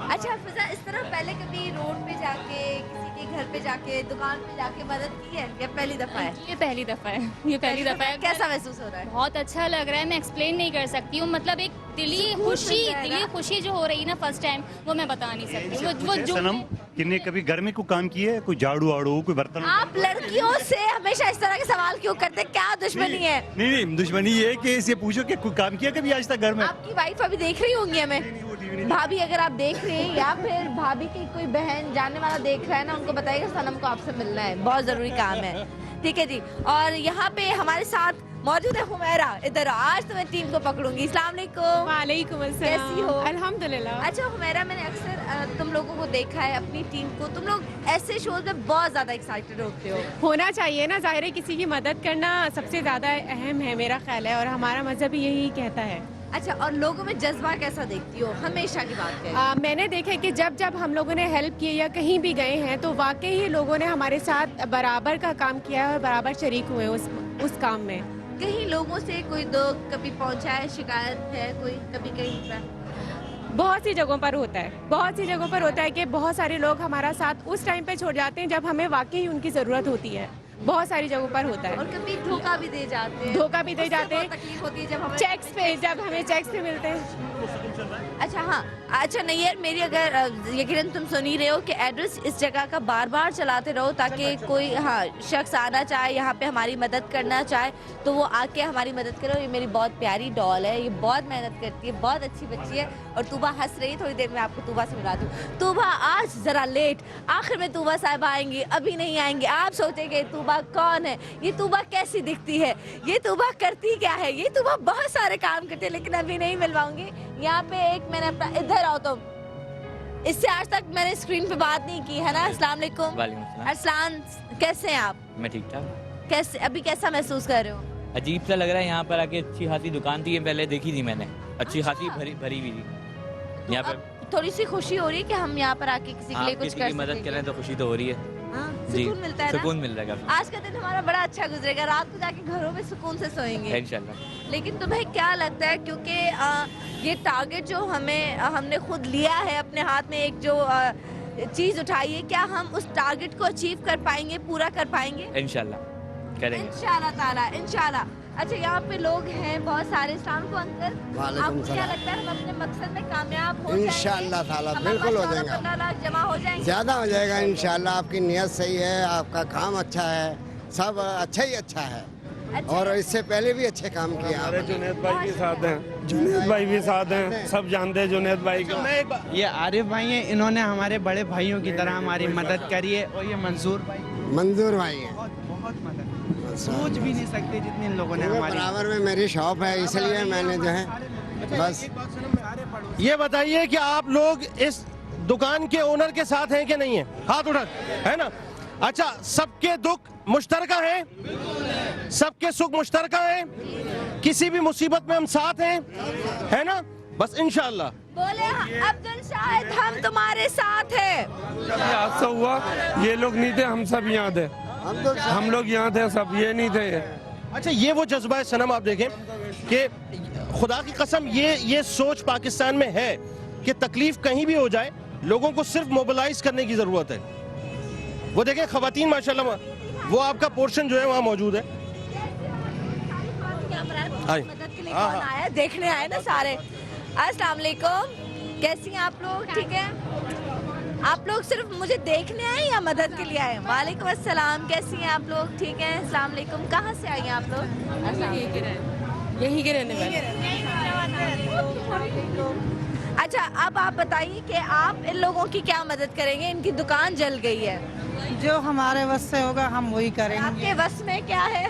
अच्छा फिजा, इस तरह पहले कभी रोड पे जाके, किसी के घर पे जाके, दुकान पे जाके मदद की है या पहली दफा है? ये पहली दफा है, ये पहली दफा है। कैसा महसूस हो रहा है? बहुत अच्छा लग रहा है, मैं एक्सप्लेन नहीं कर सकती हूँ। मतलब एक दिली खुशी जो हो रही है ना फर्स्ट टाइम, वो मैं बता नहीं सकती। वो जो सनम किन्ने कभी घर में कोई काम किया है, कोई झाड़ू वाड़ू, कोई बर्तन? आप लड़कियों से हमेशा इस तरह के सवाल क्यों करते? क्या दुश्मनी है? नहीं, दुश्मनी ये है कि इसे पूछो कि कोई काम किया कभी आज तक घर में? आपकी वाइफ अभी देख रही होंगी हमें, भाभी अगर आप देख रहे हैं या फिर भाभी की कोई बहन जानने वाला देख रहा है ना, उनको बताइएगा सनम को आपसे मिलना है, बहुत जरूरी काम है। ठीक है जी। और यहाँ पे हमारे साथ मौजूद है हुमैरा। इधर आज तो मैं टीम को पकड़ूंगी। अस्सलाम वालेकुम। वालेकुम अस्सलाम। कैसी हो? अल्हम्दुलिल्लाह। अच्छा हुमैरा, मैंने अक्सर तुम लोगों को देखा है, अपनी टीम को, तुम लोग ऐसे शोज में बहुत ज्यादा एक्साइटेड होते हो। होना चाहिए ना, जाहिर है किसी की मदद करना सबसे ज्यादा अहम है, मेरा ख्याल है, और हमारा मजहब भी यही कहता है। अच्छा, और लोगों में जज्बा कैसा देखती हो? हमेशा की बात है, मैंने देखा है कि जब हम लोगों ने हेल्प की या कहीं भी गए हैं तो वाकई ही लोगों ने हमारे साथ बराबर का काम किया है और बराबर शरीक हुए उस काम में। कहीं लोगों से कोई कभी पहुंचा है, शिकायत है कोई कभी कहीं पर? बहुत सी जगहों पर होता है, बहुत सी जगहों पर होता है कि बहुत सारे लोग हमारा साथ उस टाइम पे छोड़ जाते हैं जब हमें वाकई उनकी ज़रूरत होती है। बहुत सारी जगहों पर होता है। और कभी धोखा भी दे जाते हैं। धोखा भी दे जाते हैं, तकलीफ होती है जब हमें चेक्स पे मिलते हैं। अच्छा हाँ, अच्छा नहीं यार, मेरी अगर यकीनन तुम सुन ही रहे हो कि एड्रेस इस जगह का बार बार चलाते रहो ताकि कोई शख्स आना चाहे, यहाँ पे हमारी मदद करना चाहे तो वो आके हमारी मदद करो। ये मेरी बहुत प्यारी डॉल है, ये बहुत मेहनत करती है, बहुत अच्छी बच्ची है। और तूबा हंस रही है, थोड़ी देर में आपको तूबा से मिला दूँ। तूबा आज ज़रा लेट, आखिर में तूबा साहब आएंगी, अभी नहीं आएंगे। आप सोचेंगे तूबा कौन है, ये तूबा कैसी दिखती है, ये तूबा करती क्या है, ये तूबा बहुत सारे काम करते हैं, लेकिन अभी नहीं मिल पाऊंगी। यहाँ पे एक मैंने अपना, इधर आओ तुम, इससे आज तक मैंने स्क्रीन पे बात नहीं की है ना। अस्सलाम वालेकुम। अरसलान, कैसे हैं आप? मैं ठीक ठाक। कैसे, अभी कैसा महसूस कर रहे हो? अजीब सा लग रहा है, यहाँ पर आके अच्छी खासी दुकान थी, ये पहले देखी थी मैंने, अच्छी खासी भरी हुई थी। यहाँ पे थोड़ी सी खुशी हो रही है कि हम यहाँ पर आके किसी के लिए कुछ कर मदद करें तो खुशी तो हो रही है। सुकून मिलता है ना? सुकून मिल रहा है। आज का दिन हमारा बड़ा अच्छा गुजरेगा, रात को जाके घरों में सुकून से सोएंगे इंशाल्लाह। लेकिन तुम्हें क्या लगता है, क्योंकि ये टारगेट जो हमने खुद लिया है अपने हाथ में, एक जो चीज उठाई है, क्या हम उस टारगेट को अचीव कर पाएंगे, पूरा कर पाएंगे? इंशाल्लाह करेंगे, इंशाल्लाह ताला, इंशाल्लाह। अच्छा, यहाँ पे लोग हैं बहुत सारे। इस्लाम को अंकल, आपको क्या लगता है हम अपने मकसद में कामयाब हो जाएंगे? इंशाल्लाह ताला बिल्कुल हो जाएगा, 15 लाख जमा हो जाएंगे, ज्यादा हो जाएगा इंशाल्लाह। आपकी नियत सही है, आपका काम अच्छा है, सब अच्छा ही अच्छा है। और इससे पहले भी अच्छे काम किए। हमारे जुनैद भाई भी साथ हैं, जुनैद भाई भी साथ हैं, सब जानते हैं जुनैद भाई को। ये आरिफ भाई हैं, इन्होंने हमारे बड़े भाइयों की तरह हमारी मदद करी है। और ये मंजूर भाई हैं, बहुत मदद, सोच भी नहीं सकते जितने लोगों ने हमारी। बराबर में मेरी शॉप है, इसलिए मैंने जो है बस। ये बताइए कि आप लोग इस दुकान के ओनर के साथ हैं कि नहीं है? हाथ उठा है ना? अच्छा, सबके दुख मुश्तरका है, सबके सुख मुश्तरका है, किसी भी मुसीबत में हम साथ हैं, है ना? बस इंशाल्लाह। बोले अब्दुल शाहिद, हम तुम्हारे साथ हैं। हादसा हुआ, ये लोग नहीं थे, हम सब यहाँ थे, हम लोग यहाँ थे सब, ये नहीं थे। अच्छा, ये वो जज्बा है सनम, आप देखें कि खुदा की कसम ये सोच पाकिस्तान में है कि तकलीफ कहीं भी हो जाए, लोगों को सिर्फ मोबिलाइज करने की जरूरत है। वो देखें खवातीन माशाल्लाह, वो आपका पोर्शन जो है वहाँ मौजूद है। मदद के लिए कौन आया? देखने आए ना सारे। अस्सलाम वालेकुम, कैसी हैं आप लोग? ठीक है, आप लोग सिर्फ मुझे देखने आए या मदद के लिए आए? वालेकुम अस्सलाम, कैसी हैं आप लोग? ठीक है, अस्सलाम वालेकुम। कहाँ से आई हैं आप लोग? यहीं के रहने वाले। अच्छा, अब आप बताइए कि आप इन लोगों की क्या मदद करेंगे? इनकी दुकान जल गई है, जो हमारे बस से होगा हम वही करेंगे। आपके बस में क्या है?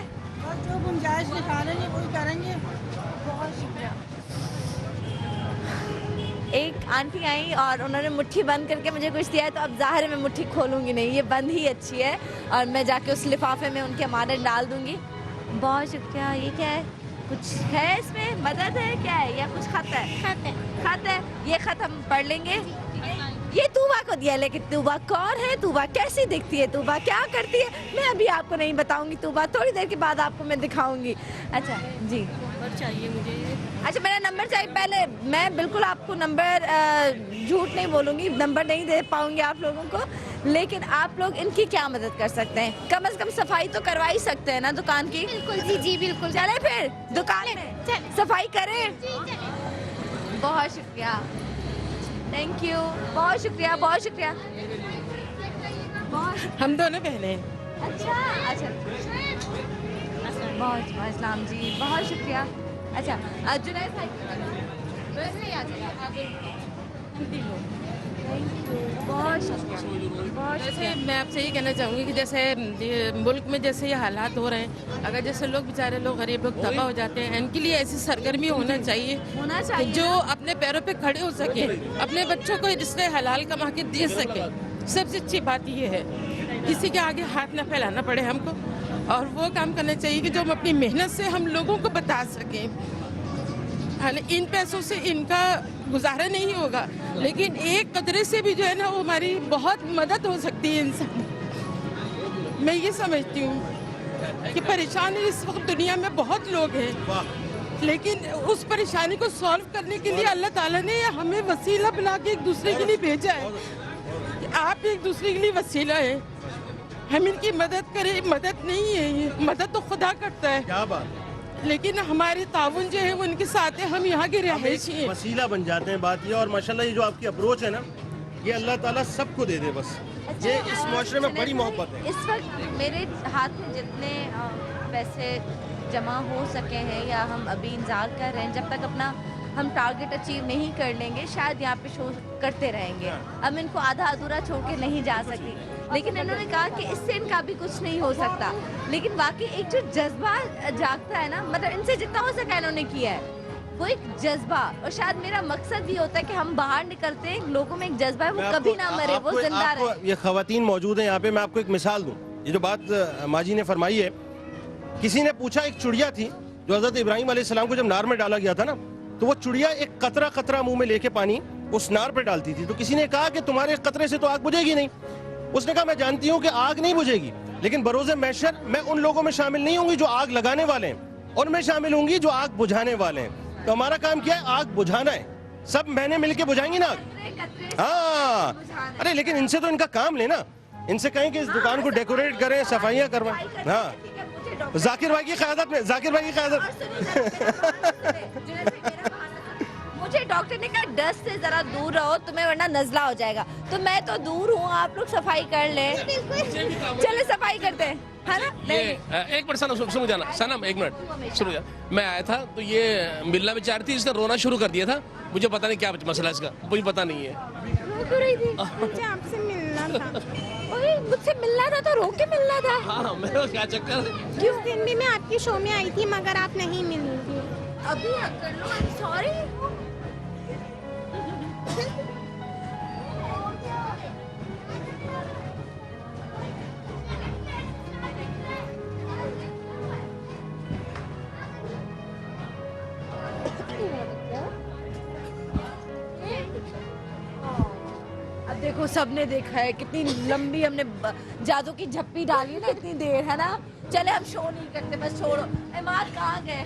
जो गुंजाइश निकालेंगे वही करेंगे। बहुत शुक्रिया। एक आंटी आई और उन्होंने मुट्ठी बंद करके मुझे कुछ दिया है, तो अब ज़ाहिर है मैं मुट्ठी खोलूँगी नहीं, ये बंद ही अच्छी है और मैं जाके उस लिफाफे में उनके अमानत डाल दूँगी। बहुत शुक्रिया। ये क्या है, कुछ है इसमें, मदद है, क्या है, या कुछ खत है? खत है। ये खत हम पढ़ लेंगे। ये तूबा को दिया, लेकिन तूबा कौन है, तूबा कैसी दिखती है, तूबा क्या करती है, मैं अभी आपको नहीं बताऊंगी। तूबा थोड़ी देर के बाद आपको मैं दिखाऊंगी। अच्छा जी, नंबर चाहिए मुझे। अच्छा, मेरा नंबर चाहिए। पहले मैं बिल्कुल आपको नंबर झूठ नहीं बोलूँगी, नंबर नहीं दे पाऊँगी आप लोगों को, लेकिन आप लोग इनकी क्या मदद कर सकते हैं? कम से कम सफाई तो करवा ही सकते हैं ना दुकान की? बिल्कुल जी, जी बिल्कुल। चले फिर दुकान में सफाई करें। बहुत शुक्रिया, थैंक यू, बहुत शुक्रिया, बहुत शुक्रिया। हम दोनों बहनें हैं। अच्छा अच्छा, बहुत इस्लाम जी, बहुत शुक्रिया। अच्छा जुनैद भाई, बहुत शुक्रिया। जैसे मैं आपसे ये कहना चाहूँगी कि जैसे मुल्क में जैसे ये हालात हो रहे हैं, अगर जैसे लोग बेचारे लोग गरीब लोग तबाह हो जाते हैं, इनके लिए ऐसी सरगर्मी होना चाहिए जो अपने पैरों पे खड़े हो सके, अपने बच्चों को रिस्के हलाल कमा के दे सके। सबसे अच्छी बात ये है, किसी के आगे हाथ ना फैलाना पड़े हमको, और वो काम करना चाहिए कि जो हम अपनी मेहनत से हम लोगों को बता सकें। इन पैसों से इनका गुजारा नहीं होगा, लेकिन एक कदरे से भी जो है ना वो हमारी बहुत मदद हो सकती है इंसान। मैं ये समझती हूँ कि परेशानी इस वक्त दुनिया में बहुत लोग हैं, लेकिन उस परेशानी को सॉल्व करने के लिए अल्लाह ताला ने हमें वसीला बना के एक दूसरे के लिए भेजा है। आप एक दूसरे के लिए वसीला है, हम इनकी मदद करें। मदद नहीं है ये, मदद तो खुदा करता है। क्या बात, लेकिन हमारे ताउन जो है वो उनके साथ है, हम यहाँ के रहायशी हैं, वसीला बन जाते हैं। बात ये, और माशाल्लाह ये जो आपकी अप्रोच है ना, ये अल्लाह ताला सबको दे दे बस। ये इस माशरे में बड़ी मोहब्बत है। इस वक्त मेरे हाथ में जितने पैसे जमा हो सके हैं या हम अभी इंतजार कर रहे हैं, जब तक अपना हम टारगेट अचीव नहीं कर लेंगे, शायद यहाँ पे शो करते रहेंगे। अब इनको आधा अधूरा छोड़ के नहीं जा सकती, लेकिन इन्होंने कहा कि इससे इनका भी कुछ नहीं हो सकता। लेकिन वाकई एक जो जज्बा जागता है ना, मतलब इनसे जितना हो सका इन्होंने किया है, वो एक जज्बा। और शायद मेरा मकसद भी होता है कि हम बाहर निकलते हैं, लोगों में एक जज्बा है, वो कभी ना मरे, वो जिंदा रहे। ये खवातीन मौजूद हैं यहाँ पे, मैं आपको एक मिसाल दूँ। ये जो बात माजी ने फरमाई है, किसी ने पूछा, एक चिड़िया थी जो हजरत इब्राहिम अलैहिस्सलाम को जब नार में डाला गया था ना, तो वो चिड़िया एक कतरा कतरा मुंह में लेके पानी उस नार पे डालती थी। तो किसी ने कहा कि तुम्हारे कतरे से तो आग बुझेगी नहीं। उसने कहा मैं जानती हूँ कि आग नहीं बुझेगी, लेकिन बरोज़े महशर मैं उन लोगों में शामिल नहीं होंगी जो आग लगाने वाले हैं, उनमें शामिल होंगी जो आग बुझाने वाले हैं। तो हमारा काम क्या है? आग बुझाना है। सब मैंने मिलके बुझाएंगी ना आग। हाँ, अरे लेकिन इनसे तो इनका काम लेना, इनसे कहें कि इस दुकान को डेकोरेट करें, सफाइयाँ करवाएं। हाँ, जाकिर भाई की क़यादत में, जाकिर भाई की क़यादत। मुझे डॉक्टर ने कहा डस्ट से जरा दूर रहो, तुम्हें वरना नजला हो जाएगा। तो मैं तो दूर हूँ, आप लोग सफाई कर लें। चले सफाई करते हैं, है ना? ये एक मिनट सुन जाना सनम, एक मिनट सुनो यार। मैं आया था तो ये मिलना बेचारी थी, इसने रोना शुरू कर दिया था। मुझे पता नहीं क्या मसला इसका, मुझे पता नहीं है। मुझे आपसे मिलना था। मुझसे मिलना था तो रो के मिलना था। हाँ, मेरा क्या चक्कर है? जिस दिन भी मैं आपकी शो में आई थी, मगर आप नहीं मिली थी। अभी कर लो, आई एम सॉरी। अब देखो, सबने देखा है कितनी लंबी हमने जादू की झप्पी डाली है ना, इतनी देर, है ना? चले हम शो नहीं करते, बस छोड़ो। इमाद कहाँ गए?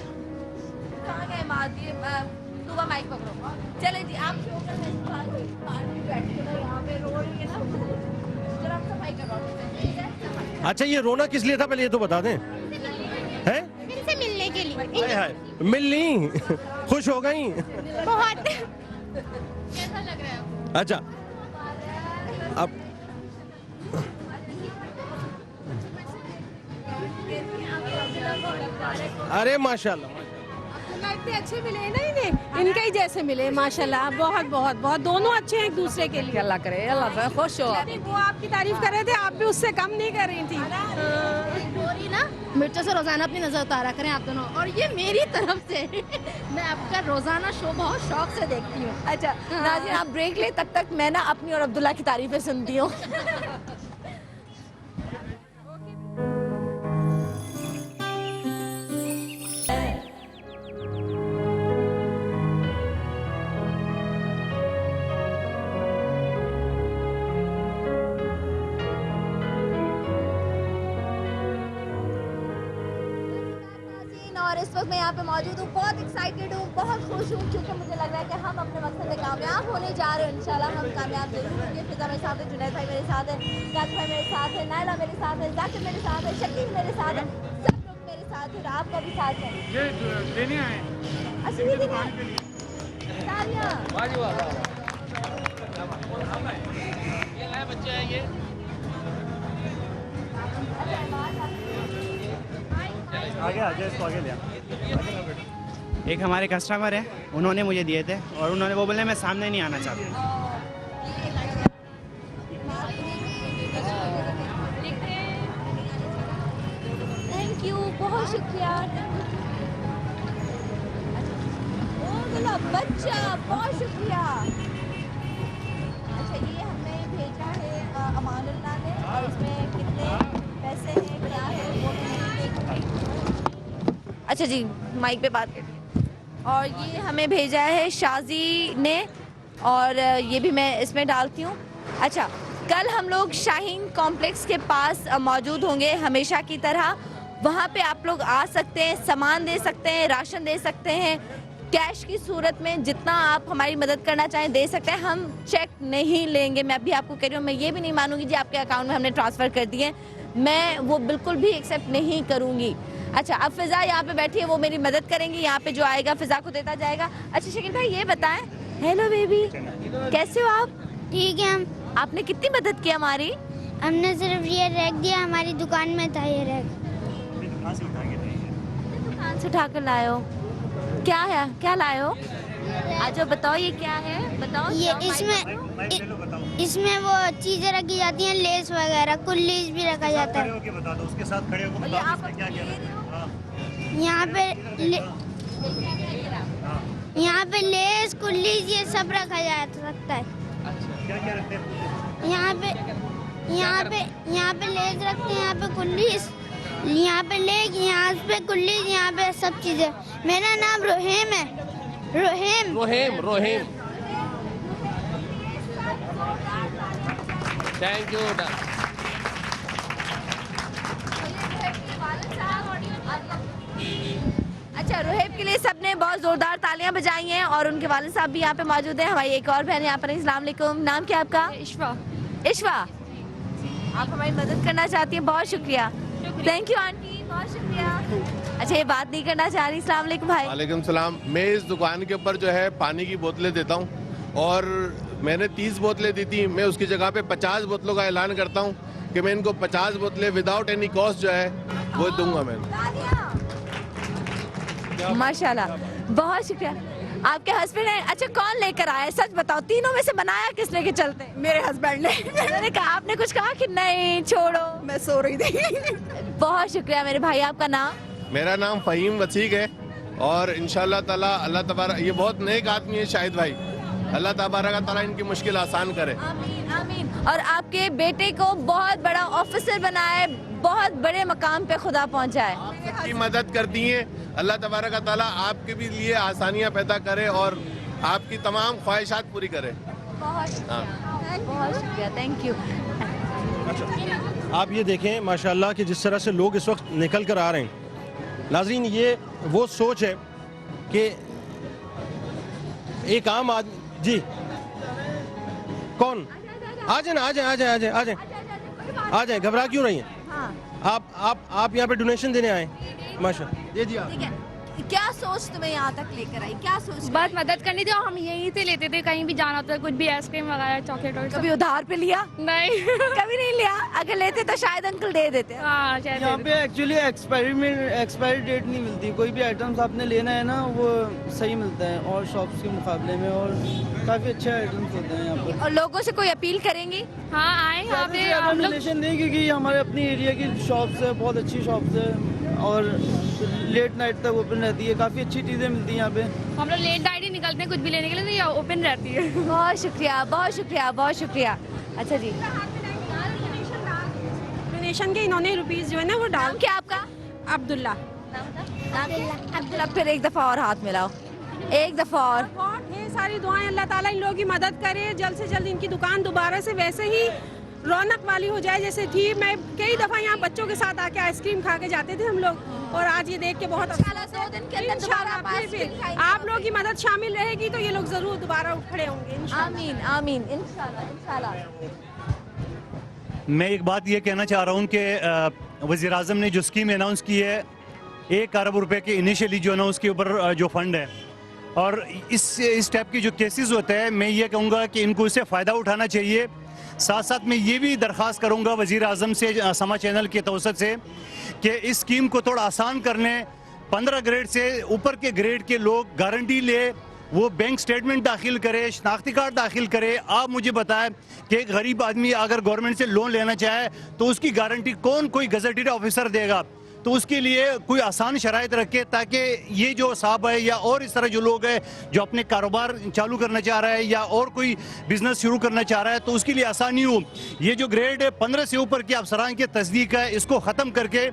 कहाँ गए इमाद? ये सुबह माइक पकड़ो। चले जी, आप शो कर रहे हैं, बैठ के ना यहाँ पे रो रही है ना, जरा आप सफाई करवाओ। अच्छा, ये रोना किस लिए था पहले ये तो बता दें। हैं? इनसे मिलने के लिए। हाय हाय, मिल ली, खुश हो गई बहुत। कैसा लग रहा है? अच्छा, अब अरे माशाल्लाह, इतने अच्छे मिले ना इन्हें, इनके ही जैसे मिले माशाल्लाह। बहुत बहुत बहुत दोनों अच्छे हैं एक दूसरे के लिए। अल्लाह करे, अल्लाह खुश हो। वो आपकी तारीफ कर रहे थे, आप भी उससे कम नहीं कर रही थी। ना मिर्चों से रोजाना अपनी नजर उतारा करें आप दोनों, और ये मेरी तरफ से मैं आपका रोजाना शो बहुत शौक से देखती हूँ। अच्छा नाज़रीन आप ब्रेक ले, तब तक मैं ना अपनी और अब्दुल्ला की तारीफें सुनती हूँ। और इस वक्त मैं यहाँ पे मौजूद हूँ, बहुत एक्साइटेड हूँ, बहुत खुश हूँ, क्योंकि मुझे लग रहा है कि हम अपने मकसद में कामयाब होने जा रहे हैं। इंशाल्लाह हम कामयाब जरूर होंगे। फिजा मेरे साथ है, जुनैद भाई मेरे साथ है, कासिम भाई मेरे साथ है, नायला मेरे साथ है, जाकिर मेरे साथ है, शकील मेरे साथ है, सब लोग मेरे साथ है और आपका भी साथ है। ये देने आए, अच्छा ये देने आए तालियां। ये नए बच्चे हैं ये। आगे आ जाए, इसको आगे ले आ। एक हमारे कस्टमर है, उन्होंने मुझे दिए थे और उन्होंने वो बोले मैं सामने नहीं आना चाहता। थैंक यू, बहुत शुक्रिया। ओ गुला बच्चा, बहुत शुक्रिया। अच्छा ये हमें भेजा है अमानुल्लाह ने, और इसमें कितने पैसे हैं क्या है वो मैं देखूंगी। अच्छा जी माइक पे बात करिए। और ये हमें भेजा है शाजी ने, और ये भी मैं इसमें डालती हूँ। अच्छा कल हम लोग शाहीन कॉम्प्लेक्स के पास मौजूद होंगे हमेशा की तरह। वहाँ पे आप लोग आ सकते हैं, सामान दे सकते हैं, राशन दे सकते हैं, कैश की सूरत में जितना आप हमारी मदद करना चाहें दे सकते हैं। हम चेक नहीं लेंगे, मैं अभी आपको कह रही हूँ, मैं ये भी नहीं मानूंगी जी आपके अकाउंट में हमने ट्रांसफ़र कर दिए, मैं वो बिल्कुल भी एक्सेप्ट नहीं करूँगी। अच्छा अब फिजा यहाँ पे बैठी है, वो मेरी मदद करेंगी, यहाँ पे जो आएगा फिजा को देता जाएगा। अच्छा शकील भाई ये बताएं, हेलो बेबी कैसे हो आप? ठीक है। हम आपने कितनी मदद की हमारी? हमने सिर्फ ये रैक दिया, हमारी दुकान में था ये रैक। दुकान से उठा कर लाए हो? क्या है, क्या लाए हो? आज बताओ ये क्या है, बताओ। ये इसमें वो चीजें रखी जाती हैं, लेस वगैरह, कुल्लीस भी रखा जाता है। बता दो, उसके साथ खड़े होकर बता दो इसमें क्या क्या है। यहाँ पे लेस, कुल्लीस ये सब रखा जा सकता है। क्या क्या रखते हैं? यहाँ पे लेस रखते हैं, यहाँ पे कुल्लीस, यहाँ पे लेग, यहाँ पे कुल्लीस, यहाँ पे सब चीजें। मेरा नाम रोहेम है। Röhm thank you. अच्छा रोहेब के लिए सबने बहुत जोरदार तालियां बजाई हैं, और उनके वालिद साहब भी यहाँ पे मौजूद हैं। हमारी एक और बहन यहाँ पर। अस्सलाम वालेकुम, नाम क्या आपका? इश्वा। इश्वा, आप हमारी मदद करना चाहती हैं, बहुत शुक्रिया। थैंक यू आंटी, बहुत शुक्रिया। अच्छा ये बात नहीं करना चाह रही। अस्सलाम वालेकुम भाई। वालेकुम सलाम। मैं इस दुकान के ऊपर जो है पानी की बोतलें देता हूँ, और मैंने 30 बोतलें दी थी, मैं उसकी जगह पे 50 बोतलों का ऐलान करता हूँ कि मैं इनको 50 बोतलें विदाउट एनी कॉस्ट जो है वो दूंगा मैं। माशाल्लाह, बहुत शुक्रिया। आपके हस्बैंड हैं? अच्छा कौन लेकर आया, सच बताओ, तीनों में से बनाया किसने के चलते? मेरे हस्बैंड ने। मैंने कहा, आपने कुछ कहा कि नहीं छोड़ो? मैं सो रही थी। बहुत शुक्रिया मेरे भाई। आपका नाम? मेरा नाम फ़हीम वसीक है, और इंशाल्लाह ताला अल्लाह तबारा, ये बहुत नेक आदमी है शाहिद भाई, अल्लाह तबारक ताला इनकी मुश्किल आसान करे। आमीन आमीन। और आपके बेटे को बहुत बड़ा ऑफिसर बनाए, बहुत बड़े मकाम पे खुदा पहुंचाए। की मदद करती हैं, अल्लाह तबारक ताला आपके भी लिए आसानियाँ पैदा करे और आपकी तमाम ख्वाहिशात पूरी करे। बहुत शुक्रिया, थैंक यू। आप ये देखें माशाल्लाह कि जिस तरह से लोग इस वक्त निकल कर आ रहे हैं, नाज़रीन ये वो सोच है कि एक आम आदमी जी, कौन? आ जाए ना, आ जाए आ जाए आ जाए आ जाए आ जाए, घबरा क्यों रही हैं? आप यहाँ पे डोनेशन देने आए? माशा दे दिया। क्या सोच तुम्हें यहाँ तक लेकर आई, क्या सोच? बस मदद करनी थी और हम यहीं से लेते थे, कहीं भी जाना होता, कुछ भी आइसक्रीम वगैरह चॉकलेट और कभी उधार पे लिया? नहीं कभी नहीं लिया। अगर लेते तो शायद अंकल दे देते। हाँ शायद यहाँ पे एक्चुअली एक्सपायरी डेट नहीं मिलती, कोई भी आइटम्स आपने लेना है ना वो सही मिलता है और शॉप्स के मुकाबले में, और काफ़ी अच्छे आइटम्स होते हैं यहाँ पर। और लोगों से कोई अपील करेंगी? हाँ आए यहाँ पे हम लोग। रिलेशन नहीं, क्योंकि हमारे अपनी एरिया की शॉप्स है, बहुत अच्छी शॉप्स है और लेट नाइट तक ओपन रहती है, काफ़ी अच्छी चीज़ें मिलती हैं यहाँ पे। हम लोग लेट नाइट ही निकलते हैं कुछ भी लेने के लिए, तो ये ओपन रहती है। बहुत शुक्रिया, बहुत शुक्रिया, बहुत शुक्रिया। अच्छा जी, डोनेशन के इन्होंने रुपीस जो है ना वो डाल। क्या आपका? अब्दुल्ला। अब्दुल्ला, फिर एक दफ़ा और हाथ मिलाओ, एक दफ़ा और। बहुत ढेर सारी दुआएं, अल्लाह ताला इन लोगों की मदद करे, जल्द से जल्द इनकी दुकान दोबारा से वैसे ही रौनक वाली हो जाए जैसे थी। मैं कई दफ़ा यहाँ बच्चों के साथ आके आइसक्रीम खा के जाते थे हम लोग, और आज ये देख के बहुत अच्छा। 2 दिन के अंदर दोबारा आप लोगों की मदद शामिल रहेगी तो ये लोग जरूर दोबारा उठ खड़े होंगे। आमीन आमीन, इंशाल्लाह इंशाल्लाह। मैं एक बात ये कहना चाह रहा हूँ कि वज़ीर आज़म ने जो स्कीम अनाउंस की है 1 अरब रुपए के इनिशियली जो है ना उसके ऊपर जो फंड है, और इस टाइप के जो केसेस होते हैं मैं ये कहूँगा कि इनको इससे फ़ायदा उठाना चाहिए। साथ साथ मैं ये भी दरख्वास्त करूँगा वज़ीर आज़म से समा चैनल के तवसत से कि इस स्कीम को थोड़ा आसान कर लें। 15 ग्रेड से ऊपर के ग्रेड के लोग गारंटी ले, वो बैंक स्टेटमेंट दाखिल करे, शनाख्ती कार्ड दाखिल करे। आप मुझे बताएं कि एक गरीब आदमी अगर गवर्नमेंट से लोन लेना चाहे तो उसकी गारंटी कौन कोई गजेटेड ऑफिसर देगा? तो उसके लिए कोई आसान शराइत रखे ताकि ये जो साहब है या और इस तरह जो लोग हैं जो अपने कारोबार चालू करना चाह रहा है या और कोई बिजनेस शुरू करना चाह रहा है तो उसके लिए आसानी हो। ये जो ग्रेड 15 से ऊपर की अफसरान की तस्दीक है इसको ख़त्म करके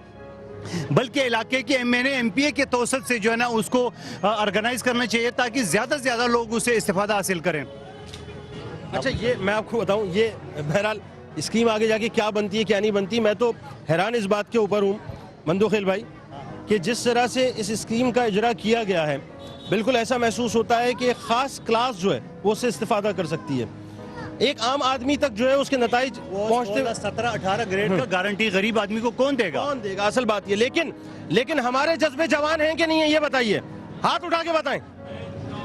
बल्कि इलाके के MNA MPA के तौसत से जो है ना उसको ऑर्गेनाइज करना चाहिए ताकि ज़्यादा से ज़्यादा लोग उससे इस्तेफादा हासिल करें। अच्छा, ये मैं आपको बताऊं, ये बहरहाल स्कीम आगे जाके क्या बनती है क्या नहीं बनती, मैं तो हैरान इस बात के ऊपर हूँ मंदोखेल भाई कि जिस तरह से इस स्कीम का इजरा किया गया है बिल्कुल ऐसा महसूस होता है कि एक ख़ास क्लास जो है वो उससे इस्तेफादा कर सकती है। एक आम आदमी तक जो है उसके नताइज पहुँचते 17-18 ग्रेड का गारंटी गरीब आदमी को कौन देगा? असल बात ये, लेकिन हमारे जज्बे जवान हैं कि नहीं है ये बताइए, हाथ उठा के बताएं,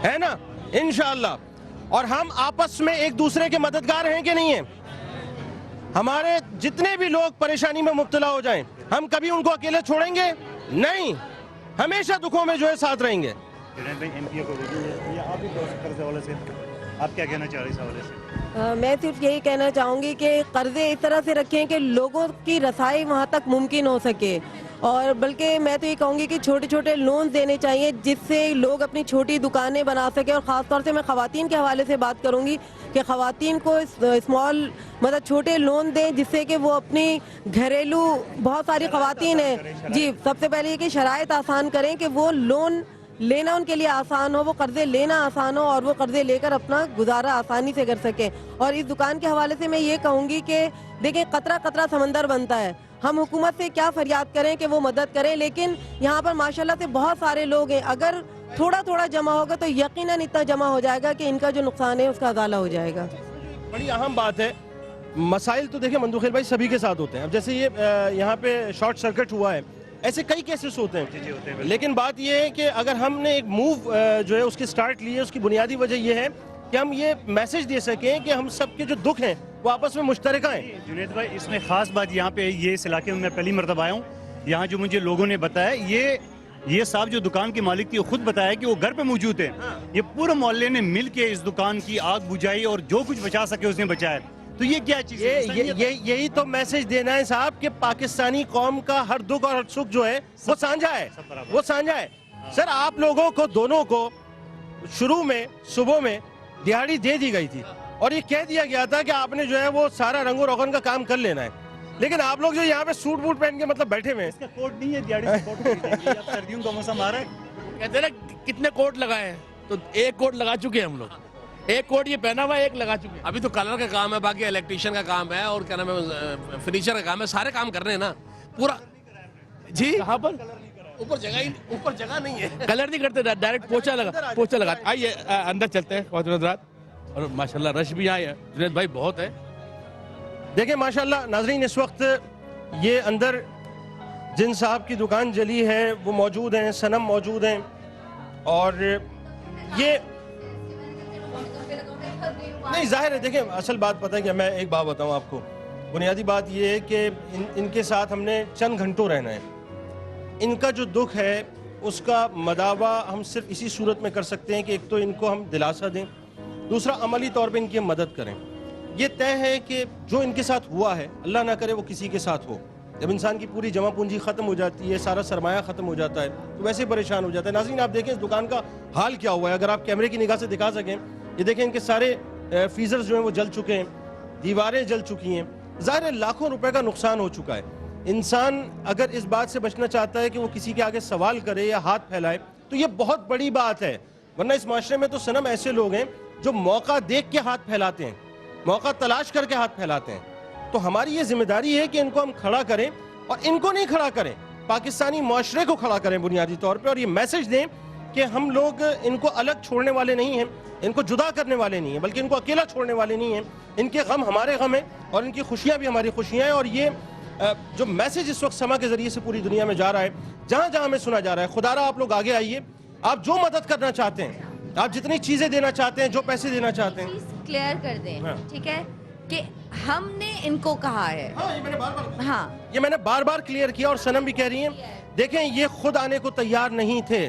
है ना? इंशाअल्लाह। और हम आपस में एक दूसरे के मददगार हैं कि नहीं है? हमारे जितने भी लोग परेशानी में मुब्तला हो जाएं हम कभी उनको अकेले छोड़ेंगे नहीं, हमेशा दुखों में जो है साथ रहेंगे। आप क्या कहना चाह रहे हैं इस हवाले से? मैं सिर्फ यही कहना चाहूँगी कि कर्जे इस तरह से रखें कि लोगों की रसाई वहाँ तक मुमकिन हो सके, और बल्कि मैं तो ये कहूँगी कि छोटे छोटे लोन देने चाहिए जिससे लोग अपनी छोटी दुकानें बना सकें। और ख़ास तौर से मैं ख़वातीन के हवाले से बात करूँगी कि ख़वातीन को स्मॉल मतलब छोटे लोन दें जिससे कि वो अपनी घरेलू, बहुत सारी ख़वातीन हैं जी, सबसे पहले ये कि शराइत आसान करें कि वो लोन लेना उनके लिए आसान हो, वो कर्जे लेना आसान हो और वो कर्जे लेकर अपना गुजारा आसानी से कर सकें। और इस दुकान के हवाले से मैं ये कहूँगी कि देखें, कतरा कतरा समंदर बनता है। हम हुकूमत से क्या फरियाद करें कि वो मदद करें, लेकिन यहाँ पर माशाल्लाह से बहुत सारे लोग हैं, अगर थोड़ा थोड़ा जमा होगा तो यकीनन इतना जमा हो जाएगा कि इनका जो नुकसान है उसका अजाला हो जाएगा। बड़ी अहम बात है, मसाइल तो देखिए मंदोखेल भाई सभी के साथ होते हैं। अब जैसे ये यहाँ पे शॉर्ट सर्किट हुआ है, ऐसे कई केसेस होते हैं, लेकिन बात ये है कि अगर हमने एक मूव जो है उसकी स्टार्ट ली है, उसकी बुनियादी वजह यह है कि हम ये मैसेज दे सकें कि हम सब के जो दुख हैं वो आपस में मुश्तरका हैं। जुनैद भाई, इसमें ख़ास बात यहाँ पे ये इस इलाके में मैं पहली मरतबा आया हूँ, यहाँ जो मुझे लोगों ने बताया, ये साहब जो दुकान के मालिक थी वो खुद बताया कि वो घर पे मौजूद है। ये पूरे मोहल्ले ने मिल के इस दुकान की आग बुझाई और जो कुछ बचा सके उसने बचाया। तो ये क्या चीज़ है? यही तो मैसेज देना है साहब कि पाकिस्तानी कौम का हर दुख और हर सुख जो है वो साझा है, वो साझा है। सर, आप लोगों को दोनों को शुरू में सुबह में दिहाड़ी दे दी गई थी और ये कह दिया गया था कि आपने जो है वो सारा रंगो रोगन का काम कर लेना है, लेकिन आप लोग जो यहाँ पे सूट बूट पहन के मतलब बैठे हुए हैं, इसका कोट नहीं है, दिहाड़ी से कोट खरीदेंगे। अब सर्दियों का मौसम आ रहा है, कहते हैं ना कितने कोट लगाए हैं, तो एक कोट लगा चुके हैं हम लोग, एक कोट ये पहना हुआ है, एक लगा चुके हैं। अभी तो कलर का काम है, बाकी इलेक्ट्रिशियन का काम है और क्या नाम है फर्नीचर का काम है, सारे काम कर रहे हैं ना पूरा जी। कहाँ पर ऊपर जगह नहीं है, कलर नहीं करते, डायरेक्ट पोछा लगा। आइए अंदर चलते हैं और माशाल्लाह रश भी आए हैं जुनैद भाई, बहुत है। देखिए माशाल्लाह नाजरीन, इस वक्त ये अंदर जिन साहब की दुकान जली है वो मौजूद हैं, सनम मौजूद हैं। और ये नहीं, जाहिर है, देखें असल बात पता है कि मैं एक बात बताऊं आपको, बुनियादी बात ये है कि इनके साथ हमने चंद घंटों रहना है। इनका जो दुख है उसका मदावा हम सिर्फ इसी सूरत में कर सकते हैं कि एक तो इनको हम दिलासा दें, दूसरा अमली तौर पे इनकी मदद करें। ये तय है कि जो इनके साथ हुआ है, अल्लाह ना करे वो किसी के साथ हो। जब इंसान की पूरी जमा पूंजी ख़त्म हो जाती है, सारा सरमाया ख़त्म हो जाता है, तो वैसे ही परेशान हो जाता है। नाज़रीन आप देखें इस दुकान का हाल क्या हुआ है, अगर आप कैमरे की निगाह से दिखा सकें, ये देखें इनके सारे फ्रीज़र्स जो हैं वो जल चुके हैं, दीवारें जल चुकी हैं। ज़ाहिर है लाखों रुपए का नुकसान हो चुका है। इंसान अगर इस बात से बचना चाहता है कि वो किसी के आगे सवाल करे या हाथ फैलाए तो ये बहुत बड़ी बात है, वरना इस माशरे में तो सनम ऐसे लोग हैं जो मौका देख के हाथ फैलाते हैं, मौका तलाश करके हाथ फैलाते हैं। तो हमारी ये जिम्मेदारी है कि इनको हम खड़ा करें, और इनको नहीं खड़ा करें, पाकिस्तानी माशरे को खड़ा करें बुनियादी तौर पर, और ये मैसेज दें कि हम लोग इनको अलग छोड़ने वाले नहीं हैं, इनको जुदा करने वाले नहीं हैं, बल्कि इनको अकेला छोड़ने वाले नहीं हैं। इनके गम हमारे गम हैं और इनकी खुशियाँ भी हमारी खुशियाँ हैं। और ये जो मैसेज इस वक्त समा के जरिए से पूरी दुनिया में जा रहा है, जहाँ जहाँ हमें सुना जा रहा है, खुदारा आप लोग आगे आइए, आप जो मदद करना चाहते हैं, आप जितनी चीज़ें देना चाहते हैं, जो पैसे देना चाहते हैं, क्लियर कर दें। हाँ। ठीक है कि हमने इनको कहा है। हाँ, ये मैंने बार-बार हाँ, ये मैंने बार-बार क्लियर किया, और सनम भी कह रही हैं। देखें ये खुद आने को तैयार नहीं थे,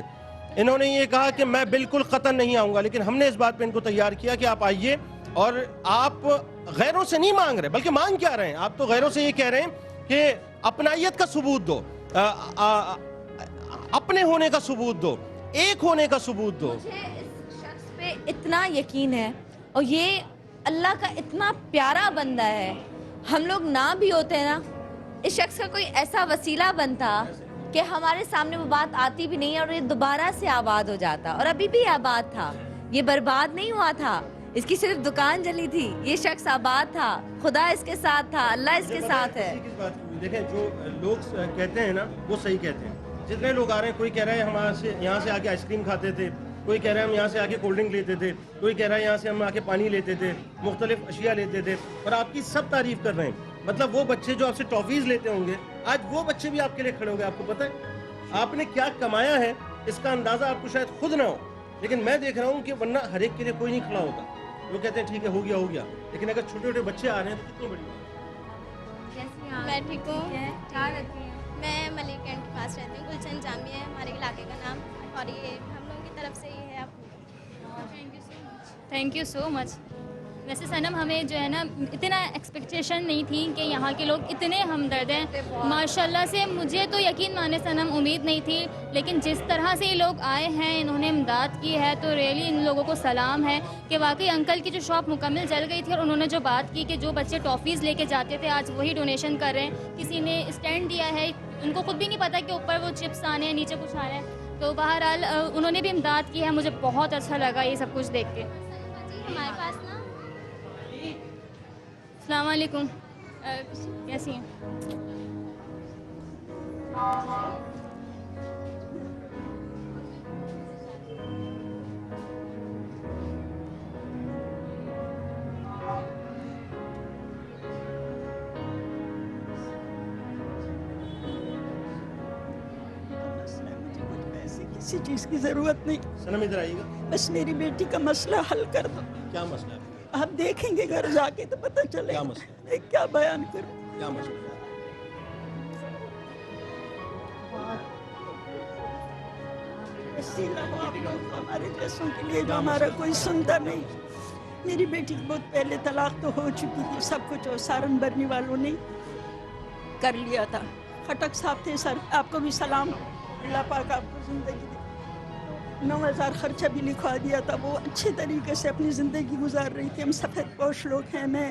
इन्होंने ये कहा कि मैं बिल्कुल कतन नहीं आऊँगा, लेकिन हमने इस बात पे इनको तैयार किया कि आप आइए, और आप गैरों से नहीं मांग रहे, बल्कि मांग क्या रहे हैं, आप तो गैरों से ये कह रहे हैं कि अपनाइयत का सबूत दो, अपने होने का सबूत दो, एक होने का सबूत दो। मुझे इस शख्स पे इतना यकीन है, और ये अल्लाह का इतना प्यारा बंदा है। हम लोग ना भी होते ना, इस शख्स का कोई ऐसा वसीला बनता कि हमारे सामने वो बात आती भी नहीं और ये दोबारा से आबाद हो जाता, और अभी भी आबाद था, ये बर्बाद नहीं हुआ था। इसकी सिर्फ दुकान जली थी, ये शख्स आबाद था, खुदा इसके साथ था, अल्लाह इसके साथ है। देखें जो लोग कहते हैं ना वो सही कहते हैं। जितने लोग आ रहे हैं, कोई कह रहा है हम यहाँ से आके आइसक्रीम खाते थे, कोई कह रहा है हम यहाँ से आके कोल्ड ड्रिंक लेते थे, कोई कह रहा है यहाँ से हम आके पानी लेते थे, मुख्तलिफ अशिया लेते थे, और आपकी सब तारीफ कर रहे हैं। मतलब वो बच्चे जो आपसे टॉफीज लेते होंगे, आज वो बच्चे भी आपके लिए खड़े हो गए। आपको पता है आपने क्या कमाया है, इसका अंदाजा आपको शायद खुद ना हो, लेकिन मैं देख रहा हूँ कि वरना हर एक के लिए कोई नहीं खड़ा होता। वो कहते हैं ठीक है हो गया, लेकिन अगर छोटे छोटे बच्चे आ रहे हैं तो कितनी बड़ी बात। मैं ठीक हूँ। मैं मलिक कैंट के पास रहती हूँ, गुलशन जामिया है हमारे इलाके का नाम, और ये हम लोगों की तरफ से ही है। Thank you so much. वैसे सनम हमें जो है ना इतना एक्सपेक्टेशन नहीं थी कि यहाँ के लोग इतने हमदर्द हैं माशाल्लाह से। मुझे तो यकीन माने सनम उम्मीद नहीं थी, लेकिन जिस तरह से ये लोग आए हैं, इन्होंने इमदाद की है, तो रियली इन लोगों को सलाम है कि वाकई अंकल की जो शॉप मुकम्मल जल गई थी, और उन्होंने जो बात की कि जो बच्चे टॉफ़ीज़ लेके जाते थे आज वही डोनेशन कर रहे हैं। किसी ने स्टैंड दिया है, उनको खुद भी नहीं पता कि ऊपर वो चिप्स आने हैं, नीचे कुछ आ रहा है। तो बहरहाल उन्होंने भी इमदाद की है, मुझे बहुत अच्छा लगा ये सब कुछ देख के। हमारे पास ना अस्सलाम वालेकुम, कैसी हैं? किसी चीज की जरूरत नहीं। सनम इधर आइएगा, बस मेरी बेटी का मसला हल कर दो। क्या मसला है? आप देखेंगे घर जाके तो पता चलेगा। क्या मसला? मैं क्या बयान करूं? क्या मसला? हमारे जैसों के लिए जो हमारा कोई सुनता नहीं। मेरी बेटी की बहुत पहले तलाक तो हो चुकी थी, सब कुछ और सारन बरनी वालों ने कर लिया था। खटक साहब थे सर, आपको भी सलाम, अल्लाह पाक आपको जिंदगी दे। 9,000 खर्चा भी लिखवा दिया था, वो अच्छे तरीके से अपनी ज़िंदगी गुजार रही थी। हम सफ़ेद पोश लोग हैं, मैं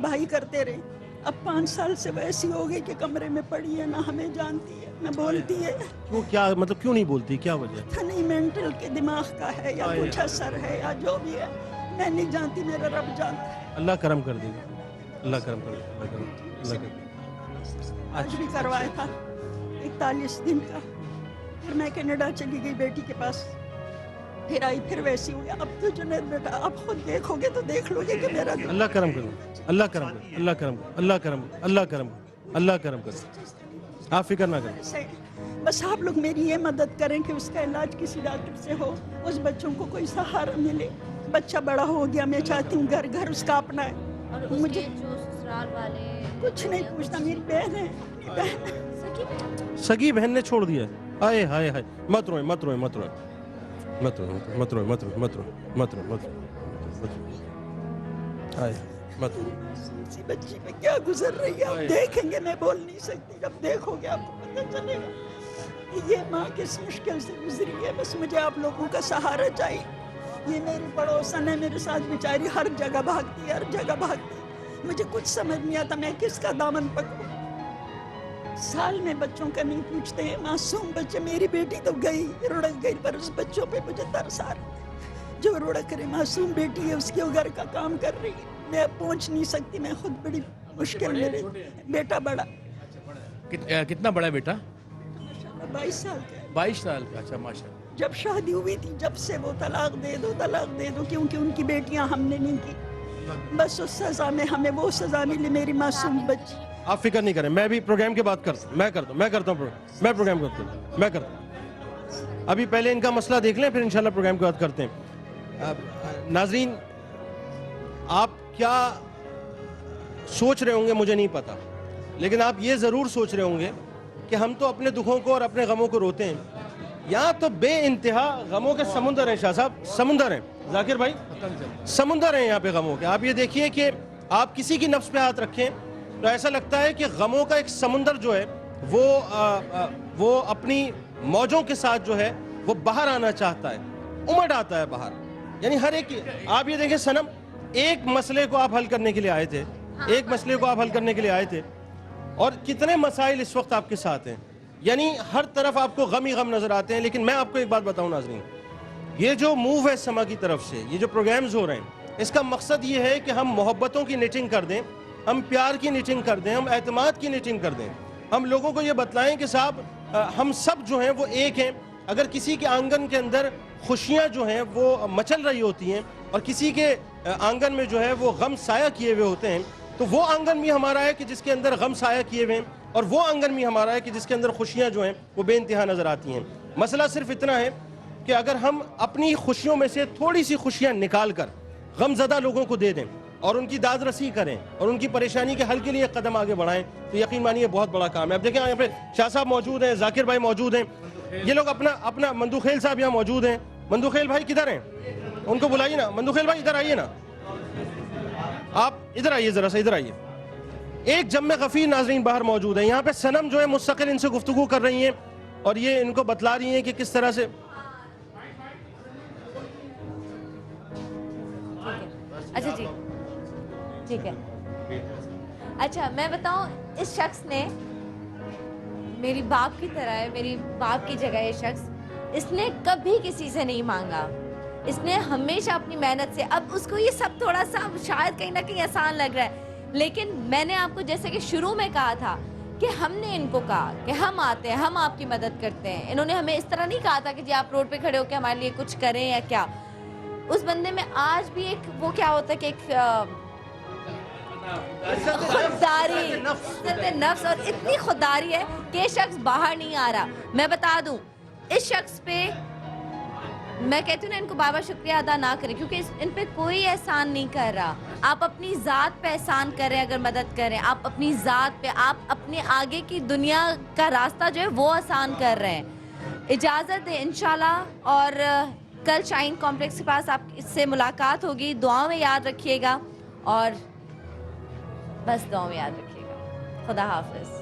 भाई करते रहे। अब 5 साल से वैसी हो गई कि कमरे में पड़ी है, ना हमें जानती है ना बोलती है। वो क्या मतलब क्यों नहीं बोलती, क्या वजह? था नहीं, मेंटल के दिमाग का है या कुछ असर है या जो भी है, मैं नहीं जानती, मेरा रब जानता है। अल्लाह करम कर देगा, अल्लाह करम कर देगा, अल्लाह कर। आज भी करवाया था 41 दिन का, फिर मैं कनाडा चली गई बेटी के पास, फिर आई, फिर वैसी हुई। अब तो जुनैद बेटा आप खुद देखोगे तो देख लोगे कि मेरा अल्लाह करम करो, अल्लाह करम करो, अल्लाह करम करो, अल्लाह करम करो, अल्लाह करम करो, अल्लाह करम करो। आप फिक्र ना करें। से बस आप लोग मेरी ये मदद करें कि उसका इलाज किसी डॉक्टर से हो, उस बच्चों को कोई सहारा मिले। बच्चा बड़ा हो गया, मैं चाहती हूँ घर घर उसका अपना है। और मुझे जो ससुराल वाले कुछ नहीं पूछता, मेरी बहन है, अपनी बहन है। सगी बहन ने छोड़ दिया। हाय हाय हाय, मत रोए मत रोए मत रोए मत रोए मत रोए मत रोए मत रोए मत रोए मत रोए, हाय मत इसी बच्ची पे क्या गुजर रही है आप देखेंगे, मैं बोल नहीं सकती, जब देखोगे आपको पता चलेगा। ये माँ किस मुश्किल से गुजरी है, बस मुझे आप लोगों का सहारा चाहिए। ये मेरी पड़ोसन है, मेरे साथ बेचारी हर जगह भागती है, हर जगह भागती है। मुझे कुछ समझ नहीं आता मैं किसका दामन पकड़ूं। साल में बच्चों का नहीं पूछते हैं, मासूम बच्चे। मेरी बेटी तो गई, रुड़क गई, पर उस बच्चों पे मुझे तरस आ रहा है जो रुड़क रहे। मासूम बेटी है, उसके वो घर का काम कर रही है, मैं पहुंच नहीं सकती, मैं खुद बड़ी मुश्किल में रहती। बेटा बड़ा। कितना बड़ा बेटा? 22 साल का है। 22 साल का, अच्छा माशाल्लाह। जब शादी हुई थी, जब से वो तलाक दे दो, क्योंकि उनकी बेटियां हमने नहीं की। बस उस सजा में हमें वो सजा मिली, मेरी मासूम बच्ची। आप फिक्र नहीं करें, मैं भी प्रोग्राम की बात करता हूँ, मैं करता हूँ मैं प्रोग्राम करता हूँ, मैं करता हूँ। अभी पहले इनका मसला देख लें, फिर इंशाल्लाह प्रोग्राम की बात करते हैं। नाजरीन, आप क्या सोच रहे होंगे मुझे नहीं पता, लेकिन आप ये ज़रूर सोच रहे होंगे कि हम तो अपने दुखों को और अपने गमों को रोते हैं, यहाँ तो बेइंतहा गमों के समुंदर हैं। शाह साहब, समुंदर हैं। जाकिर भाई, समुंदर हैं यहाँ पे गमों के। आप ये देखिए कि आप किसी की नफ्स पे हाथ रखें तो ऐसा लगता है कि गमों का एक समुंदर जो है वो अपनी मौजों के साथ जो है वो बाहर आना चाहता है, उमड़ आता है बाहर। यानी हर एक, आप ये देखें सनम, एक मसले को आप हल करने के लिए आए थे, एक मसले को आप हल करने के लिए आए थे, और कितने मसाइल इस वक्त आपके साथ हैं। यानी हर तरफ आपको गम ही गम नजर आते हैं। लेकिन मैं आपको एक बात बताऊं नाज़रीन, ये जो मूव है समा की तरफ से, ये जो प्रोग्राम्स हो रहे हैं, इसका मकसद ये है कि हम मोहब्बतों की नीटिंग कर दें, हम प्यार की नीटिंग कर दें, हम एतमाद की नीटिंग कर दें। हम लोगों को ये बतलाएं कि साहब हम सब जो हैं वो एक हैं। अगर किसी के आंगन के अंदर खुशियाँ जो हैं वो मचल रही होती हैं और किसी के आंगन में जो है वो गम साया किए हुए होते हैं, तो वो आंगन भी हमारा है कि जिसके अंदर गम साया किए हुए हैं, और वो आंगन भी हमारा है कि जिसके अंदर खुशियाँ जो हैं वो बेइंतहा नज़र आती हैं। मसला सिर्फ इतना है कि अगर हम अपनी खुशियों में से थोड़ी सी खुशियाँ निकाल कर गमज़दा लोगों को दे दें और उनकी दाद रसी करें और उनकी परेशानी के हल के लिए कदम आगे बढ़ाएं, तो यकीन मानिए बहुत बड़ा काम है। अब देखें यहाँ पे शाह साहब मौजूद हैं, जाकिर भाई मौजूद हैं, ये लोग अपना मंदुखेल साहब यहाँ मौजूद हैं। मंदुखेल भाई किधर हैं? उनको बुलाइए ना। मंदुखेल भाई इधर आइए ना, आप इधर आइए, जरा सा इधर आइए। एक जम्मे गफीर नाजरीन बाहर मौजूद है। यहाँ पे सनम जो है मुस्तकिल इनसे गुफ्तगू कर रही हैं और ये इनको बतला रही हैं कि किस तरह से। अच्छा जी, ठीक है। अच्छा मैं बताऊं, इस शख्स ने मेरी बाप की तरह है, मेरी बाप की जगह ये शख्स, इसने कभी किसी से नहीं मांगा, इसने हमेशा अपनी मेहनत से। अब उसको ये सब थोड़ा सा शायद कहीं ना कहीं आसान लग रहा है, लेकिन मैंने आपको जैसे कि शुरू में कहा था कि हमने इनको कहा कि हम आते हैं, हम आपकी मदद करते हैं। इन्होंने हमें इस तरह नहीं कहा था कि जी आप रोड पे खड़े होकर हमारे लिए कुछ करें या क्या। उस बंदे में आज भी एक वो क्या होता है कि एक खुददारी, इज्जत नफ्स और इतनी खुददारी है कि ये शख्स बाहर नहीं आ रहा। मैं बता दूं, इस शख्स पे मैं कहती हूँ ना, इनको बाबा शुक्रिया अदा ना करें, क्योंकि इन पे कोई एहसान नहीं कर रहा। आप अपनी ज़ात पे एहसान करें अगर मदद करें, आप अपनी ज़ात पे, आप अपने आगे की दुनिया का रास्ता जो है वो आसान कर रहे हैं। इजाज़त दें इंशाल्लाह, और कल शाइन कॉम्प्लेक्स के पास आप इससे मुलाकात होगी। दुआओं में याद रखिएगा, और बस दुआओं में याद रखिएगा। खुदा हाफिज़।